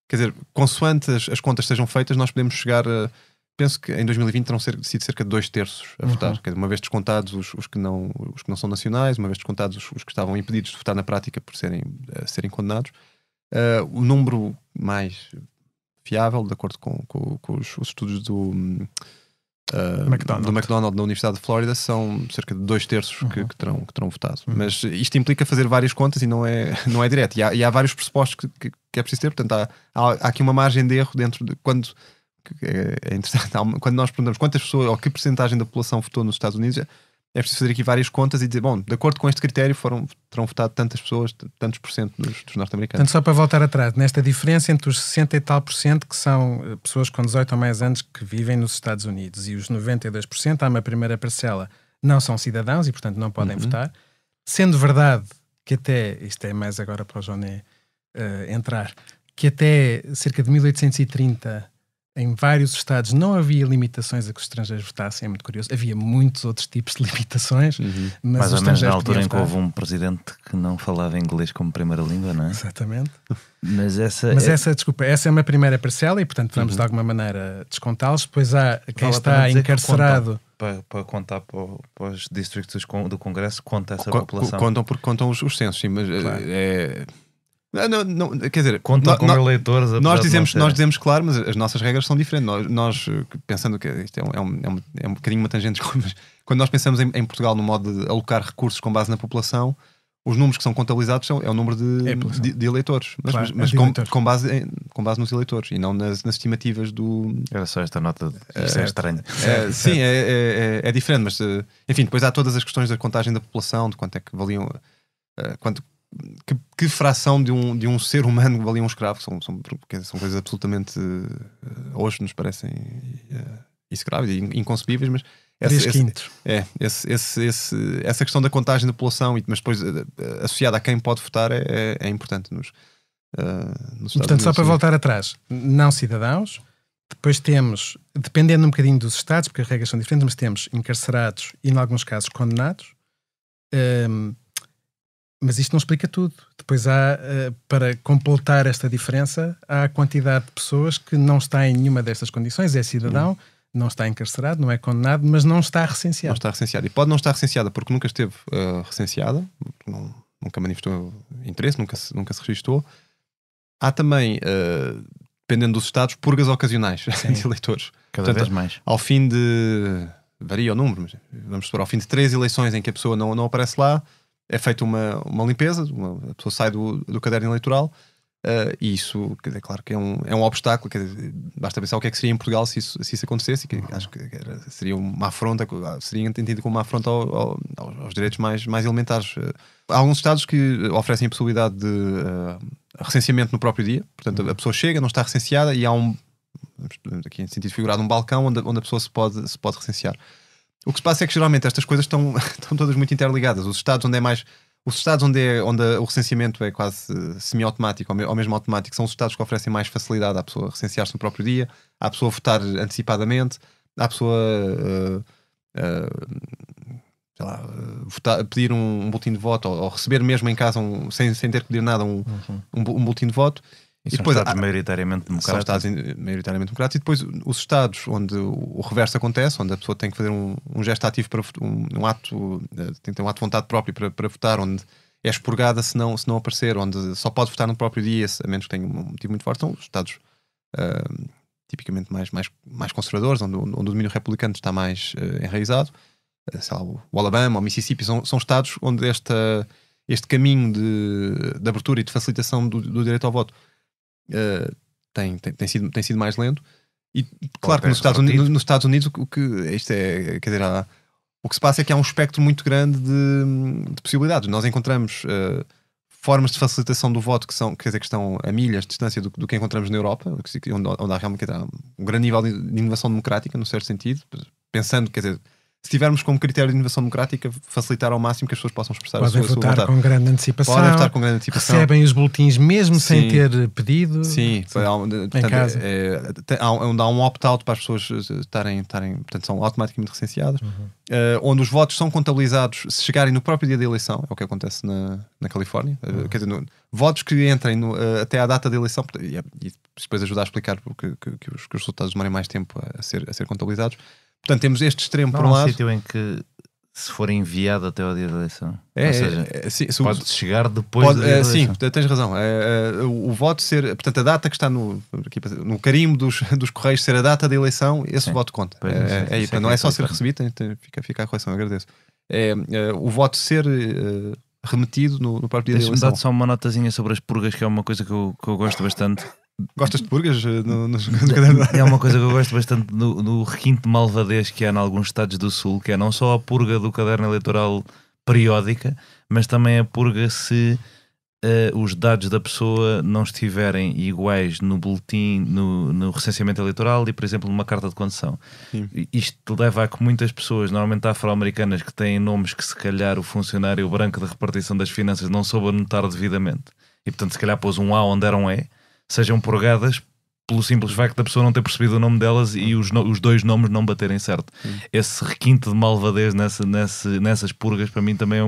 quer dizer, consoante as contas sejam feitas, nós podemos chegar a, penso que em 2020 terão sido cerca de 2/3 a votar. Quer dizer, uma vez descontados os que não são nacionais, uma vez descontados os que estavam impedidos de votar na prática por serem condenados. O número mais fiável, de acordo com os estudos do McDonald da Universidade de Flórida, são cerca de 2/3 que terão votado. Mas isto implica fazer várias contas e não é direto. E há vários pressupostos que é preciso ter. Portanto, há aqui uma margem de erro dentro de quando é interessante. Quando nós perguntamos quantas pessoas ou que percentagem da população votou nos Estados Unidos, é preciso fazer aqui várias contas e dizer, bom, de acordo com este critério terão votado tantas pessoas, tantos por cento dos norte-americanos. Portanto, só para voltar atrás, nesta diferença entre os 60 e tal por cento que são pessoas com 18 ou mais anos que vivem nos Estados Unidos e os 92%, há uma primeira parcela, não são cidadãos e, portanto, não podem votar. Sendo verdade que até, isto é mais agora para o Joné entrar, que até cerca de 1830 em vários estados não havia limitações a que os estrangeiros votassem, é muito curioso. Havia muitos outros tipos de limitações, mas mais os ou menos na estrangeiros altura em que votar. houve um presidente que não falava inglês como primeira língua, não é? Exatamente. Mas essa é uma primeira parcela e, portanto, vamos de alguma maneira descontá-los. Depois há quem Vale a está pena dizer que encarcerado. para contar para os distritos do Congresso, conta essa população. Contam porque contam os censos, sim, mas não, quer dizer, Contam como eleitores. Nós dizemos claro, mas as nossas regras são diferentes. Nós pensando que isto é um bocadinho uma tangente, mas quando nós pensamos em Portugal no modo de alocar recursos com base na população, os números que são contabilizados é o número de eleitores, mas com base nos eleitores e não nas estimativas do... Era só esta nota, isto é estranho. Sim, é diferente, mas enfim, depois há todas as questões da contagem da população, de quanto é que valiam... Que fração de um ser humano valia um escravo, são coisas absolutamente hoje nos parecem execráveis e inconcebíveis, mas essa questão da contagem da população, mas depois associada a quem pode votar é importante nos Estados Portanto, Unidos. só para voltar atrás, não cidadãos, depois temos, dependendo um bocadinho dos estados, porque as regras são diferentes, mas temos encarcerados e, em alguns casos, condenados. Mas isto não explica tudo. Depois há, para completar esta diferença, há a quantidade de pessoas que não está em nenhuma destas condições, é cidadão, não está encarcerado, não é condenado, mas não está recenseado. Não está recenseada. E pode não estar recenseada porque nunca esteve recenseada, nunca manifestou interesse, nunca se registrou. Há também, dependendo dos estados, purgas ocasionais de eleitores. Cada vez mais. Ao fim de... varia o número, mas vamos supor, ao fim de 3 eleições em que a pessoa não aparece lá, é feita uma limpeza, a pessoa sai do caderno eleitoral, e isso, quer dizer, claro que é um obstáculo, quer dizer, basta pensar o que é que seria em Portugal se isso acontecesse, que acho que seria uma afronta, seria entendido como uma afronta aos direitos mais elementares. Há alguns estados que oferecem a possibilidade de recenseamento no próprio dia, portanto a pessoa chega, não está recenseada e há aqui em sentido figurado, um balcão onde a pessoa se pode recensear. O que se passa é que geralmente estas coisas estão todas muito interligadas. Os estados onde o recenseamento é quase semi-automático ou mesmo automático são os estados que oferecem mais facilidade à pessoa recensear-se no próprio dia, à pessoa votar antecipadamente, à pessoa pedir um boletim de voto ou receber mesmo em casa sem ter que pedir nada um boletim de voto. E depois, estados maioritariamente democráticos. São estados maioritariamente democráticos. E depois os estados onde o reverso acontece, onde a pessoa tem que fazer um gesto ativo para um ato, tem que ter um ato de vontade próprio para votar, onde é expurgada se não aparecer, onde só pode votar no próprio dia, a menos que tenha um motivo muito forte, são os estados tipicamente mais conservadores, onde o domínio republicano está mais enraizado. Sei lá, o Alabama, o Mississippi, são estados onde este caminho de abertura e de facilitação do direito ao voto tem sido mais lento. E claro que nos Estados Unidos o que isto é, quer dizer, o que se passa é que há um espectro muito grande de possibilidades. Nós encontramos formas de facilitação do voto que estão a milhas de distância do que encontramos na Europa, onde há realmente um grande nível de inovação democrática, no certo sentido, pensando, quer dizer, se tivermos como critério de inovação democrática facilitar ao máximo que as pessoas possam expressar a sua vontade. Podem votar com grande antecipação. Recebem os boletins mesmo sem ter pedido. Sim, em casa. Onde há um opt-out para as pessoas estarem, portanto, são automaticamente recenseadas. Onde os votos são contabilizados se chegarem no próprio dia da eleição, é o que acontece na Califórnia. Quer dizer, votos que entrem até à data da eleição, e depois ajudar a explicar porque que os resultados demorem mais tempo a ser contabilizados. Portanto, temos este extremo por um lado. Há um sítio em que, se for enviado até ao dia da eleição, ou seja, pode chegar depois do dia da eleição. Sim, tens razão. O voto ser, portanto, a data que está no carimbo dos correios ser a data da eleição, esse voto conta. Não é só ser recebido, fica a correção, agradeço. O voto ser remetido no próprio dia da eleição. Deixa-me dar só uma notazinha sobre as purgas, que é uma coisa que eu gosto bastante. Gostas de purgas? É uma coisa que eu gosto bastante no requinte de malvadez que há em alguns estados do Sul, que é não só a purga do caderno eleitoral periódica, mas também a purga se os dados da pessoa não estiverem iguais no boletim, no recenseamento eleitoral e, por exemplo, numa carta de condução. Isto leva a que muitas pessoas, normalmente afro-americanas, que têm nomes que se calhar o funcionário branco da repartição das finanças não soube anotar devidamente e, portanto, se calhar pôs um A onde era um E, sejam purgadas pelo simples facto da pessoa não ter percebido o nome delas e os dois nomes não baterem certo. Esse requinte de malvadez nessas purgas, para mim também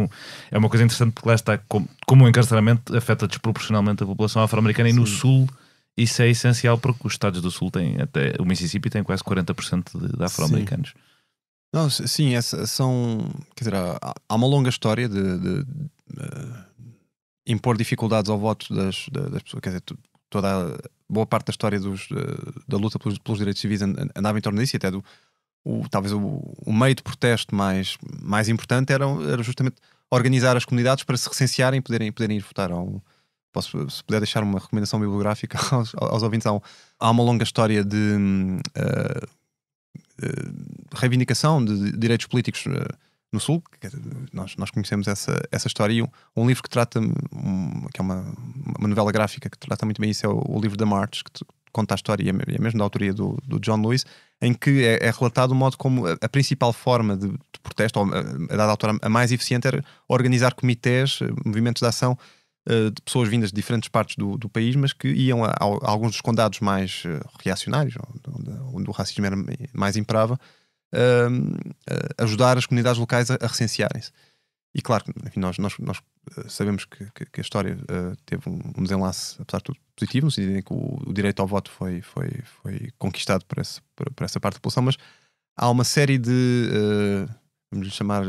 é uma coisa interessante, porque lá está, como o encarceramento afeta desproporcionalmente a população afro-americana. E no Sul isso é essencial, porque os estados do Sul têm, até o Mississippi tem quase 40% de afro-americanos. Não, sim, quer dizer, há uma longa história de impor dificuldades ao voto das pessoas, quer dizer, boa parte da história da luta pelos direitos civis andava em torno disso, e até talvez o meio de protesto mais importante era justamente organizar as comunidades para se recensearem e poderem ir votar. Se puder deixar uma recomendação bibliográfica aos ouvintes, há uma longa história de reivindicação de direitos políticos no Sul. Nós conhecemos essa história, e um livro que trata, que é uma novela gráfica que trata muito bem isso, é o livro da March, que conta a história, e é mesmo da autoria do John Lewis, em que é relatado o modo como a principal forma de protesto, ou a dada altura a mais eficiente, era organizar comitês, movimentos de ação de pessoas vindas de diferentes partes do país, mas que iam a alguns dos condados mais reacionários, onde o racismo era mais imperava, ajudar as comunidades locais a recensearem-se. E claro, enfim, nós sabemos que a história teve um desenlace, apesar de tudo, positivo, no sentido em que o direito ao voto foi conquistado por essa parte da população, mas há uma série de, vamos lhe chamar,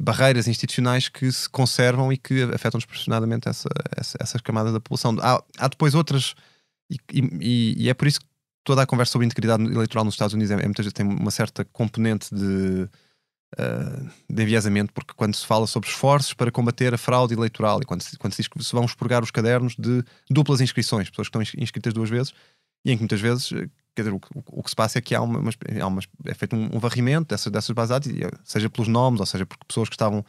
barreiras institucionais que se conservam e que afetam desproporcionadamente essas camadas da população. Há depois outras, e é por isso que toda a conversa sobre integridade eleitoral nos Estados Unidos muitas vezes tem uma certa componente de enviesamento, porque quando se fala sobre esforços para combater a fraude eleitoral e quando se diz que se vão expurgar os cadernos de duplas inscrições, pessoas que estão inscritas 2 vezes, e em que muitas vezes, quer dizer, o que se passa é que é feito um varrimento dessas bases de dados, seja pelos nomes, ou seja porque pessoas que estavam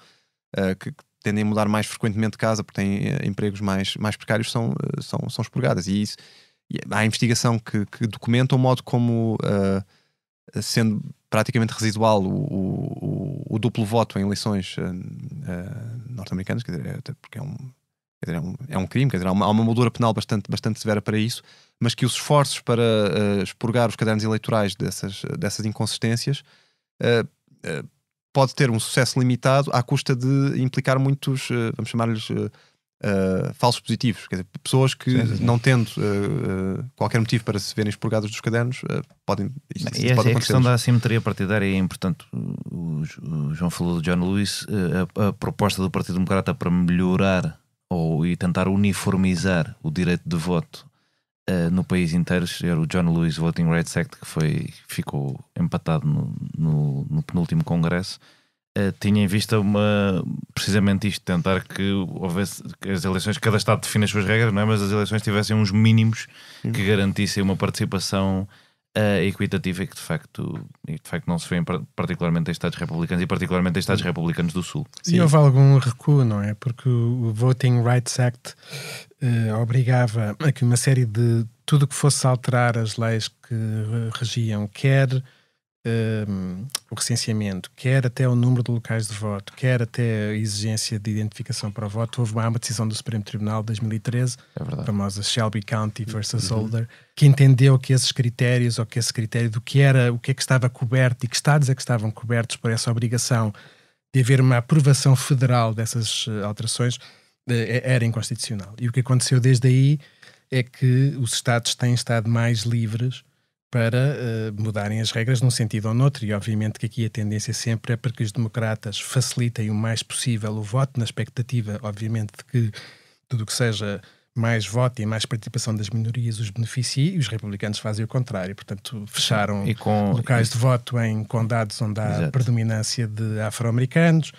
que tendem a mudar mais frequentemente de casa porque têm empregos mais precários são expurgadas, e há investigação que documenta o modo como sendo praticamente residual o duplo voto em eleições norte-americanas, quer dizer, até porque é um crime, quer dizer, há uma moldura penal bastante severa para isso, mas que os esforços para expurgar os cadernos eleitorais dessas inconsistências pode ter um sucesso limitado à custa de implicar muitos, vamos chamar-lhes falsos positivos, quer dizer, pessoas que não tendo qualquer motivo para se verem expurgadas dos cadernos podem. A questão da assimetria partidária é importante. O João falou do John Lewis, a proposta do Partido Democrata para melhorar e tentar uniformizar o direito de voto no país inteiro era o John Lewis Voting Rights Act, que ficou empatado no penúltimo congresso. Tinha em vista precisamente isto, tentar que houvesse que as eleições, cada Estado define as suas regras, não é? Mas as eleições tivessem uns mínimos que garantissem uma participação equitativa e que de facto não se vê particularmente em Estados republicanos e particularmente em Estados republicanos do Sul. E houve algum recuo, não é? Porque o Voting Rights Act obrigava a que uma série de tudo que fosse alterar as leis que regiam, quer o recenseamento, quer até o número de locais de voto, quer até a exigência de identificação para o voto. Houve uma decisão do Supremo Tribunal de 2013, a famosa Shelby County versus Holder, que entendeu que esses critérios, ou que esse critério do que era, o que é que estava coberto e que estados é que estavam cobertos por essa obrigação de haver uma aprovação federal dessas alterações, era inconstitucional. E o que aconteceu desde aí é que os estados têm estado mais livres para mudarem as regras num sentido ou noutro, e obviamente que aqui a tendência sempre é para que os democratas facilitem o mais possível o voto, na expectativa, obviamente, de que tudo o que seja mais voto e mais participação das minorias os beneficie, e os republicanos fazem o contrário. Portanto, fecharam locais de voto em condados onde há predominância de afro-americanos,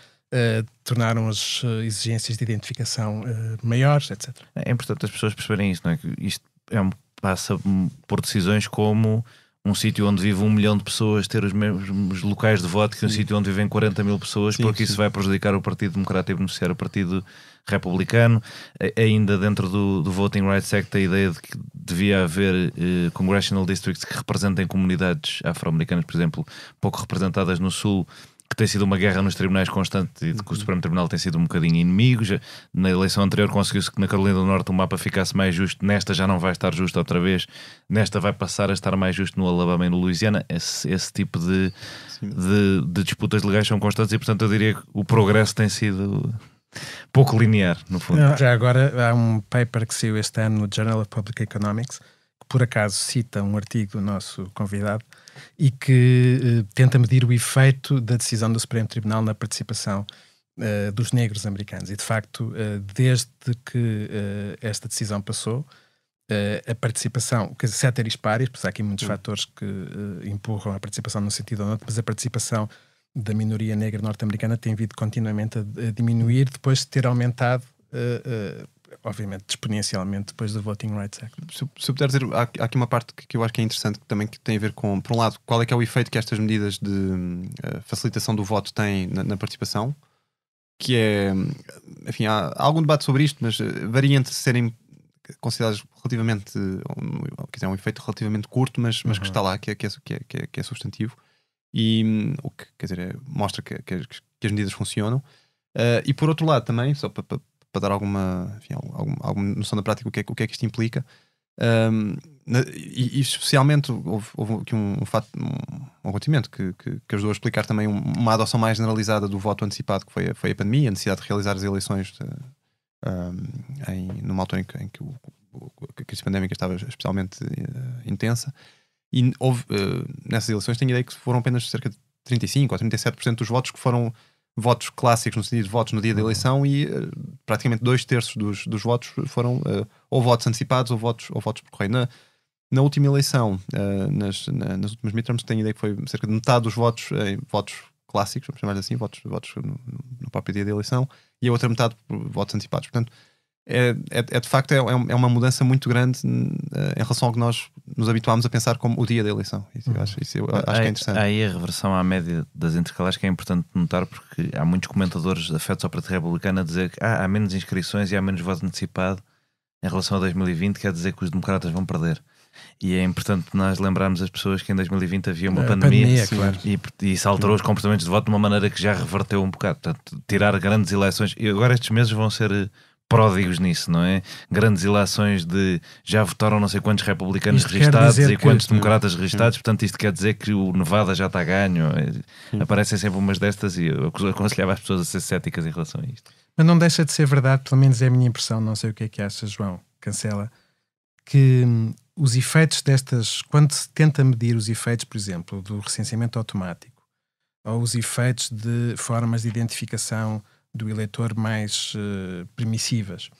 tornaram as exigências de identificação maiores, etc. É importante as pessoas perceberem isso, não é? Que isto passa por decisões como um sítio onde vive 1 milhão de pessoas ter os mesmos locais de voto que um sítio onde vivem 40 mil pessoas, porque isso vai prejudicar o Partido Democrata e beneficiar o Partido Republicano. Ainda dentro do Voting Rights Act, a ideia de que devia haver congressional districts que representem comunidades afro-americanas, por exemplo, pouco representadas no Sul, que tem sido uma guerra nos tribunais constante e de que o Supremo Tribunal tem sido um bocadinho inimigo. Na eleição anterior conseguiu-se que na Carolina do Norte o mapa ficasse mais justo, nesta já não vai estar justo outra vez, nesta vai passar a estar mais justo no Alabama e no Louisiana. Esse tipo de disputas legais são constantes e, portanto, eu diria que o progresso tem sido pouco linear, no fundo. Já agora há um paper que saiu este ano no Journal of Public Economics, que por acaso cita um artigo do nosso convidado e que tenta medir o efeito da decisão do Supremo Tribunal na participação dos negros americanos. E, de facto, desde que esta decisão passou, a participação, quer dizer, ceteris paribus, pois há aqui muitos fatores que empurram a participação num sentido ou no outro, mas a participação da minoria negra norte-americana tem vindo continuamente a diminuir depois de ter aumentado obviamente, exponencialmente depois do Voting Rights Act. Se eu puder dizer, há aqui uma parte que eu acho que é interessante, que também tem a ver com, por um lado, qual é que é o efeito que estas medidas de facilitação do voto têm na participação, que é, enfim, há algum debate sobre isto, mas varia entre serem considerados relativamente, quer dizer, um efeito relativamente curto, mas que está lá, que é substantivo, e o que, quer dizer, mostra que as medidas funcionam. E por outro lado também, só para dar alguma noção da prática, o que é que isto implica, E especialmente houve aqui um acontecimento que ajudou a explicar também uma adoção mais generalizada do voto antecipado, que foi a pandemia, a necessidade de realizar as eleições numa altura em que a crise pandémica estava especialmente intensa. E houve, nessas eleições, tenho a ideia que foram apenas cerca de 35% ou 37% dos votos que foram votos clássicos, no sentido de votos no dia da eleição, e praticamente 2/3 dos votos foram ou votos antecipados ou votos por correio. Na última eleição, nas últimas midterms, tenho a ideia que foi cerca de metade dos votos votos clássicos, vamos chamar assim, votos no próprio dia da eleição, e a outra metade votos antecipados. Portanto, de facto é uma mudança muito grande em relação ao que nós nos habituámos a pensar como o dia da eleição. Eu acho que é interessante. Há aí a reversão à média das intercalares que é importante notar, porque há muitos comentadores afetos ao Partido Republicano a dizer que há menos inscrições e há menos voto antecipado em relação a 2020, quer dizer que os democratas vão perder. E é importante nós lembrarmos as pessoas que em 2020 havia uma pandemia claro. e isso alterou os comportamentos de voto de uma maneira que já reverteu um bocado. Portanto, tirar grandes eleições, e agora estes meses vão ser pródigos nisso, não é? Grandes eleições de já votaram não sei quantos republicanos registados e quantos democratas registados, portanto isto quer dizer que o Nevada já está a ganho. Aparecem sempre umas destas e eu aconselhava as pessoas a ser céticas em relação a isto. Mas não deixa de ser verdade, pelo menos é a minha impressão, não sei o que é que achas, João Cancela, que os efeitos destas, quando se tenta medir os efeitos, por exemplo, do recenseamento automático, ou os efeitos de formas de identificação do eleitor mais permissivas,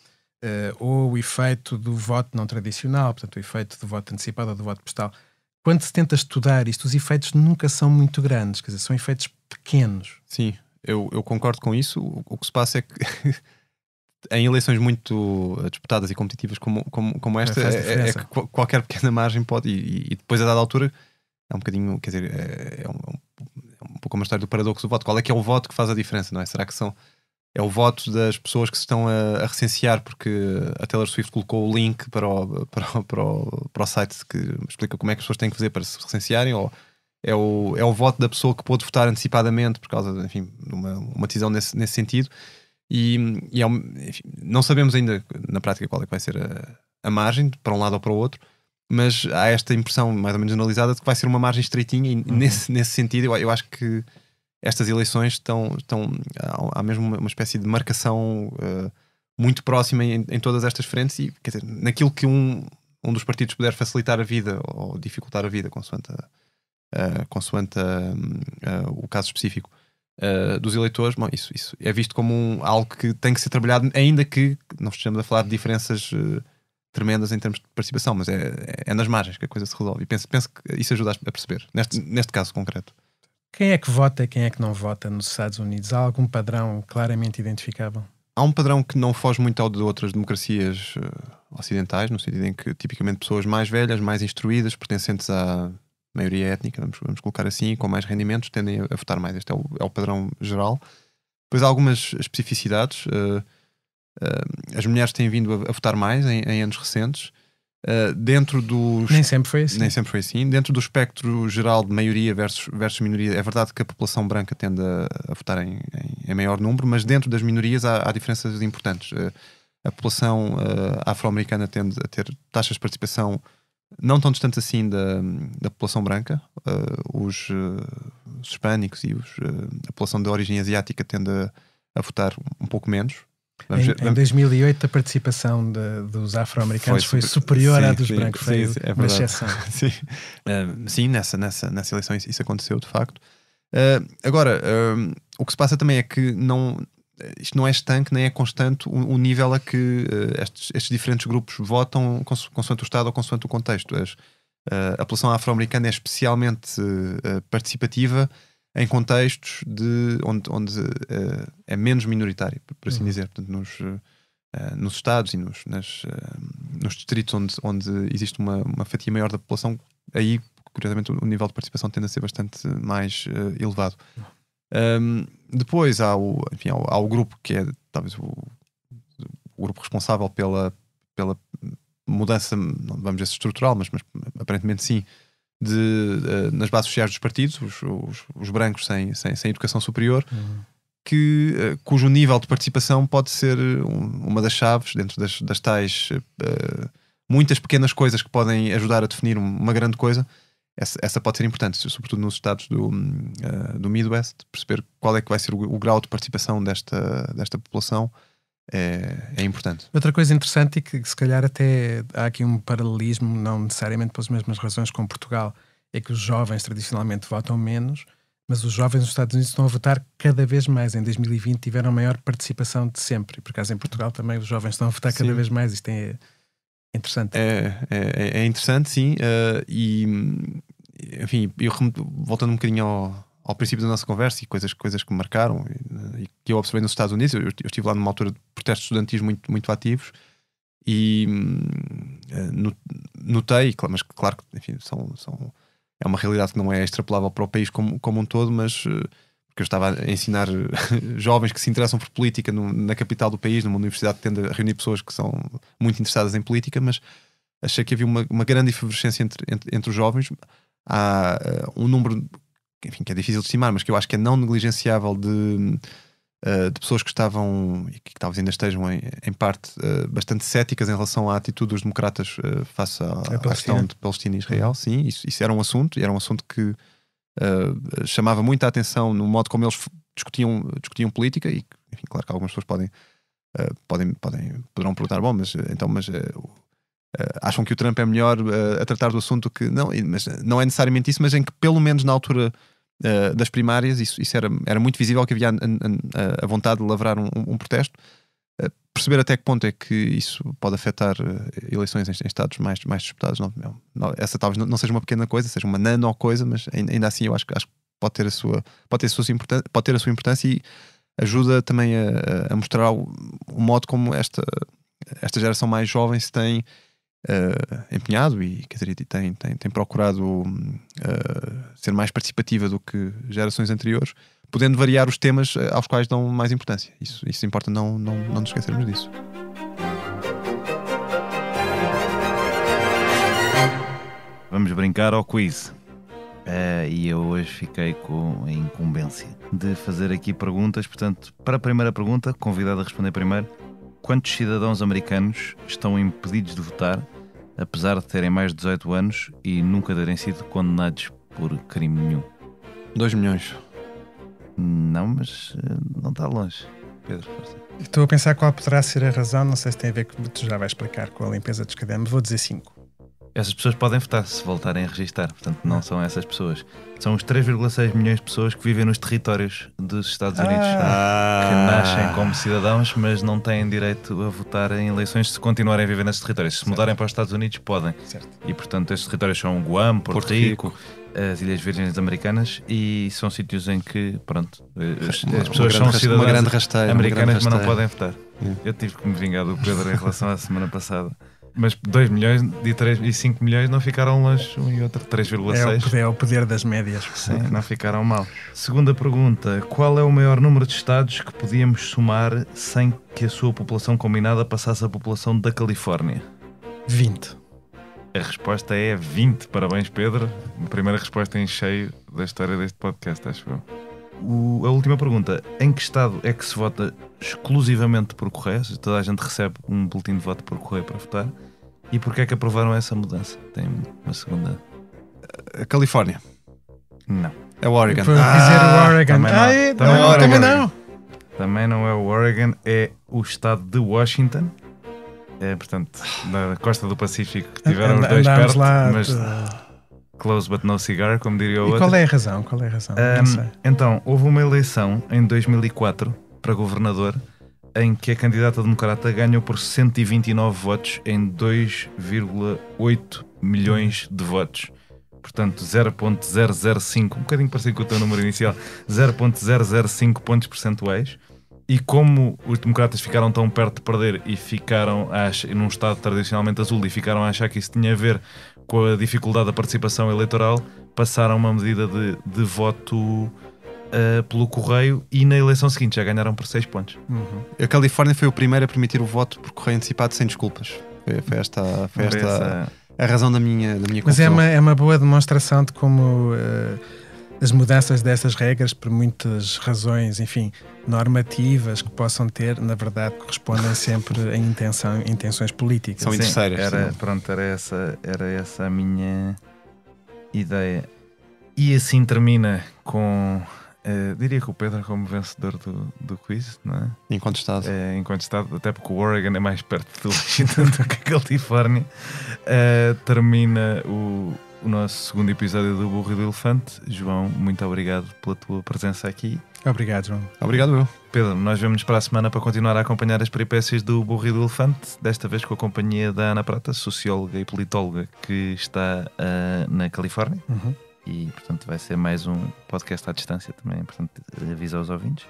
ou o efeito do voto não tradicional, portanto o efeito do voto antecipado ou do voto postal, quando se tenta estudar isto, os efeitos nunca são muito grandes, quer dizer, são efeitos pequenos. Sim, eu concordo com isso. O que se passa é que em eleições muito disputadas e competitivas como esta, é que qualquer pequena margem pode, e depois a dada altura é um bocadinho, quer dizer, é um pouco uma história do paradoxo do voto. Qual é que é o voto que faz a diferença, não é? Será que é o voto das pessoas que se estão a recensear porque a Taylor Swift colocou o link para o site que explica como é que as pessoas têm que fazer para se recensearem, ou é o voto da pessoa que pôde votar antecipadamente por causa de, enfim, uma decisão nesse sentido? Enfim, não sabemos ainda na prática qual é que vai ser a margem para um lado ou para o outro, mas há esta impressão mais ou menos generalizada de que vai ser uma margem estreitinha, e nesse sentido eu acho que estas eleições há mesmo uma espécie de marcação muito próxima em todas estas frentes, e quer dizer, naquilo que um dos partidos puder facilitar a vida ou dificultar a vida consoante o caso específico dos eleitores, bom, isso é visto como algo que tem que ser trabalhado, ainda que não estejamos a falar de diferenças tremendas em termos de participação, mas é nas margens que a coisa se resolve, e penso que isso ajuda a perceber, neste caso concreto. Quem é que vota e quem é que não vota nos Estados Unidos? Há algum padrão claramente identificável? Há um padrão que não foge muito ao de outras democracias ocidentais, no sentido em que tipicamente pessoas mais velhas, mais instruídas, pertencentes à maioria étnica, vamos colocar assim, com mais rendimentos, tendem a votar mais. Este é o padrão geral. Depois há algumas especificidades. As mulheres têm vindo a votar mais em anos recentes. Dentro dos... Nem sempre foi assim. Nem sempre foi assim. Dentro do espectro geral de maioria versus minoria, é verdade que a população branca tende a votar em maior número, mas dentro das minorias há diferenças importantes. A população afro-americana tende a ter taxas de participação não tão distantes assim da população branca. Os hispânicos e a população de origem asiática tende a votar um pouco menos. Em 2008 a participação dos afro-americanos foi superior à dos brancos, foi uma exceção. Sim, nessa eleição isso aconteceu de facto. Agora, o que se passa também é que isto não é estanque nem é constante o nível a que estes diferentes grupos votam consoante o Estado ou consoante o contexto. A população afro-americana é especialmente participativa em contextos onde é menos minoritário, por assim dizer. Portanto, nos estados e nos distritos onde existe uma fatia maior da população, aí, curiosamente, o nível de participação tende a ser bastante mais elevado. Depois há o grupo que é talvez o grupo responsável pela mudança, não vamos dizer estrutural, mas aparentemente sim, nas bases sociais dos partidos, os brancos sem educação superior, cujo nível de participação pode ser uma das chaves dentro das tais muitas pequenas coisas que podem ajudar a definir uma grande coisa, essa pode ser importante, sobretudo nos estados do Midwest, perceber qual é que vai ser o grau de participação desta população é importante. Outra coisa interessante, e que se calhar até há aqui um paralelismo, não necessariamente pelas mesmas razões com Portugal, é que os jovens tradicionalmente votam menos, mas os jovens nos Estados Unidos estão a votar cada vez mais. Em 2020 tiveram a maior participação de sempre. E por acaso em Portugal também os jovens estão a votar cada vez mais. Isto é interessante. É interessante, sim. E, enfim, voltando um bocadinho ao princípio da nossa conversa e coisas que me marcaram e que eu observei nos Estados Unidos, eu estive lá numa altura de protestos estudantis muito, muito ativos e notei, mas claro que, enfim, é uma realidade que não é extrapolável para o país como um todo, mas porque eu estava a ensinar jovens que se interessam por política na capital do país, numa universidade que tende a reunir pessoas que são muito interessadas em política, mas achei que havia uma grande efervescência entre os jovens. Há um número, enfim, que é difícil de estimar, mas que eu acho que é não negligenciável de pessoas que estavam, e que talvez ainda estejam em parte bastante céticas em relação à atitude dos democratas face à questão de Palestina e Israel. Sim, isso era um assunto, e era um assunto que chamava muita atenção no modo como eles discutiam política, e enfim, claro que algumas pessoas poderão perguntar, mas acham que o Trump é melhor a tratar do assunto que não, mas não é necessariamente isso, mas em que pelo menos na altura das primárias isso era muito visível, que havia a vontade de lavrar um protesto. Perceber até que ponto é que isso pode afetar eleições em estados mais disputados, essa talvez não seja uma pequena coisa, seja uma nano coisa, mas ainda assim eu acho que pode ter a sua importância e ajuda também a mostrar o modo como esta geração mais jovem se tem empenhado e, quer dizer, tem procurado ser mais participativa do que gerações anteriores, podendo variar os temas aos quais dão mais importância. Isso importa não nos esquecermos disso. Vamos brincar ao quiz. E eu hoje fiquei com a incumbência de fazer aqui perguntas. Portanto, para a primeira pergunta, convidado a responder primeiro: quantos cidadãos americanos estão impedidos de votar, apesar de terem mais de 18 anos e nunca terem sido condenados por crime nenhum? 2 milhões. Não, mas não está longe. Pedro, força. Estou a pensar qual poderá ser a razão, não sei se tem a ver com o que tu já vais explicar com a limpeza dos cadernos, vou dizer 5. Essas pessoas podem votar se voltarem a registar, portanto não são essas pessoas. São os 3,6 milhões de pessoas que vivem nos territórios dos Estados Unidos, que nascem como cidadãos, mas não têm direito a votar em eleições se continuarem a viver nesses territórios. Se mudarem para os Estados Unidos, podem. Certo. E portanto estes territórios são Guam, Porto Rico, as Ilhas Virgens Americanas, e são sítios em que, pronto, as pessoas são cidadãs americanas, mas não podem votar. Eu tive que me vingar do Pedro em relação à semana passada. Mas 2 milhões e 5 milhões não ficaram longe um e outro, 3,6. É o poder das médias. Sim, não ficaram mal. Segunda pergunta: qual é o maior número de estados que podíamos somar sem que a sua população combinada passasse a população da Califórnia? 20. A resposta é 20. Parabéns, Pedro. A primeira resposta em cheio da história deste podcast, acho eu. A última pergunta: em que estado é que se vota exclusivamente por correio? Toda a gente recebe um boletim de voto por correio para votar. E porquê é que aprovaram essa mudança? Tem uma segunda. A Califórnia. Não. É o Oregon. Foi dizer o Oregon. Também não. Também não é o Oregon, é o estado de Washington. É, portanto, da costa do Pacífico, que tiveram os dois perto, lá, mas close but no cigar, como diria o outro. E qual é a razão? Não sei. Então, houve uma eleição em 2004 para governador em que a candidata democrata ganhou por 129 votos em 2,8 milhões de votos. Portanto, 0,005, um bocadinho parecido com o teu número inicial, 0,005 pontos percentuais. E como os democratas ficaram tão perto de perder e ficaram num estado tradicionalmente azul, e ficaram a achar que isso tinha a ver com a dificuldade da participação eleitoral, passaram uma medida de voto pelo correio, e na eleição seguinte já ganharam por 6 pontos. A Califórnia foi o primeiro a permitir o voto por correio antecipado sem desculpas. Foi esta a razão da minha Mas confusão. é uma boa demonstração de como as mudanças dessas regras, por muitas razões, enfim, normativas que possam ter, na verdade, correspondem sempre a intenções políticas. São interesseiras. Era essa a minha ideia. E assim termina com... diria que o Pedro como vencedor do quiz, não é? Incontestado. Incontestado, até porque o Oregon é mais perto do Washington do que a Califórnia. Termina o nosso segundo episódio do Burro e do Elefante. João, muito obrigado pela tua presença aqui. Obrigado, João. Obrigado, eu. Pedro, nós vemos-nos para a semana para continuar a acompanhar as peripécias do Burro e do Elefante, desta vez com a companhia da Ana Prata, socióloga e politóloga que está na Califórnia. Uhum. E, portanto, vai ser mais um podcast à distância também, portanto, avisa aos ouvintes.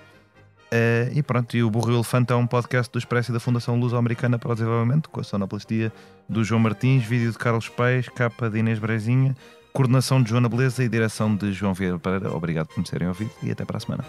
E pronto, e o Burro e o Elefante é um podcast do Expresso e da Fundação Luso-Americana para o Desenvolvimento, com a sonoplastia do João Martins, vídeo de Carlos Paes, capa de Inês Brezinha, coordenação de Joana Beleza e direção de João Vieira Pereira. Obrigado por me terem ouvido e até para a semana.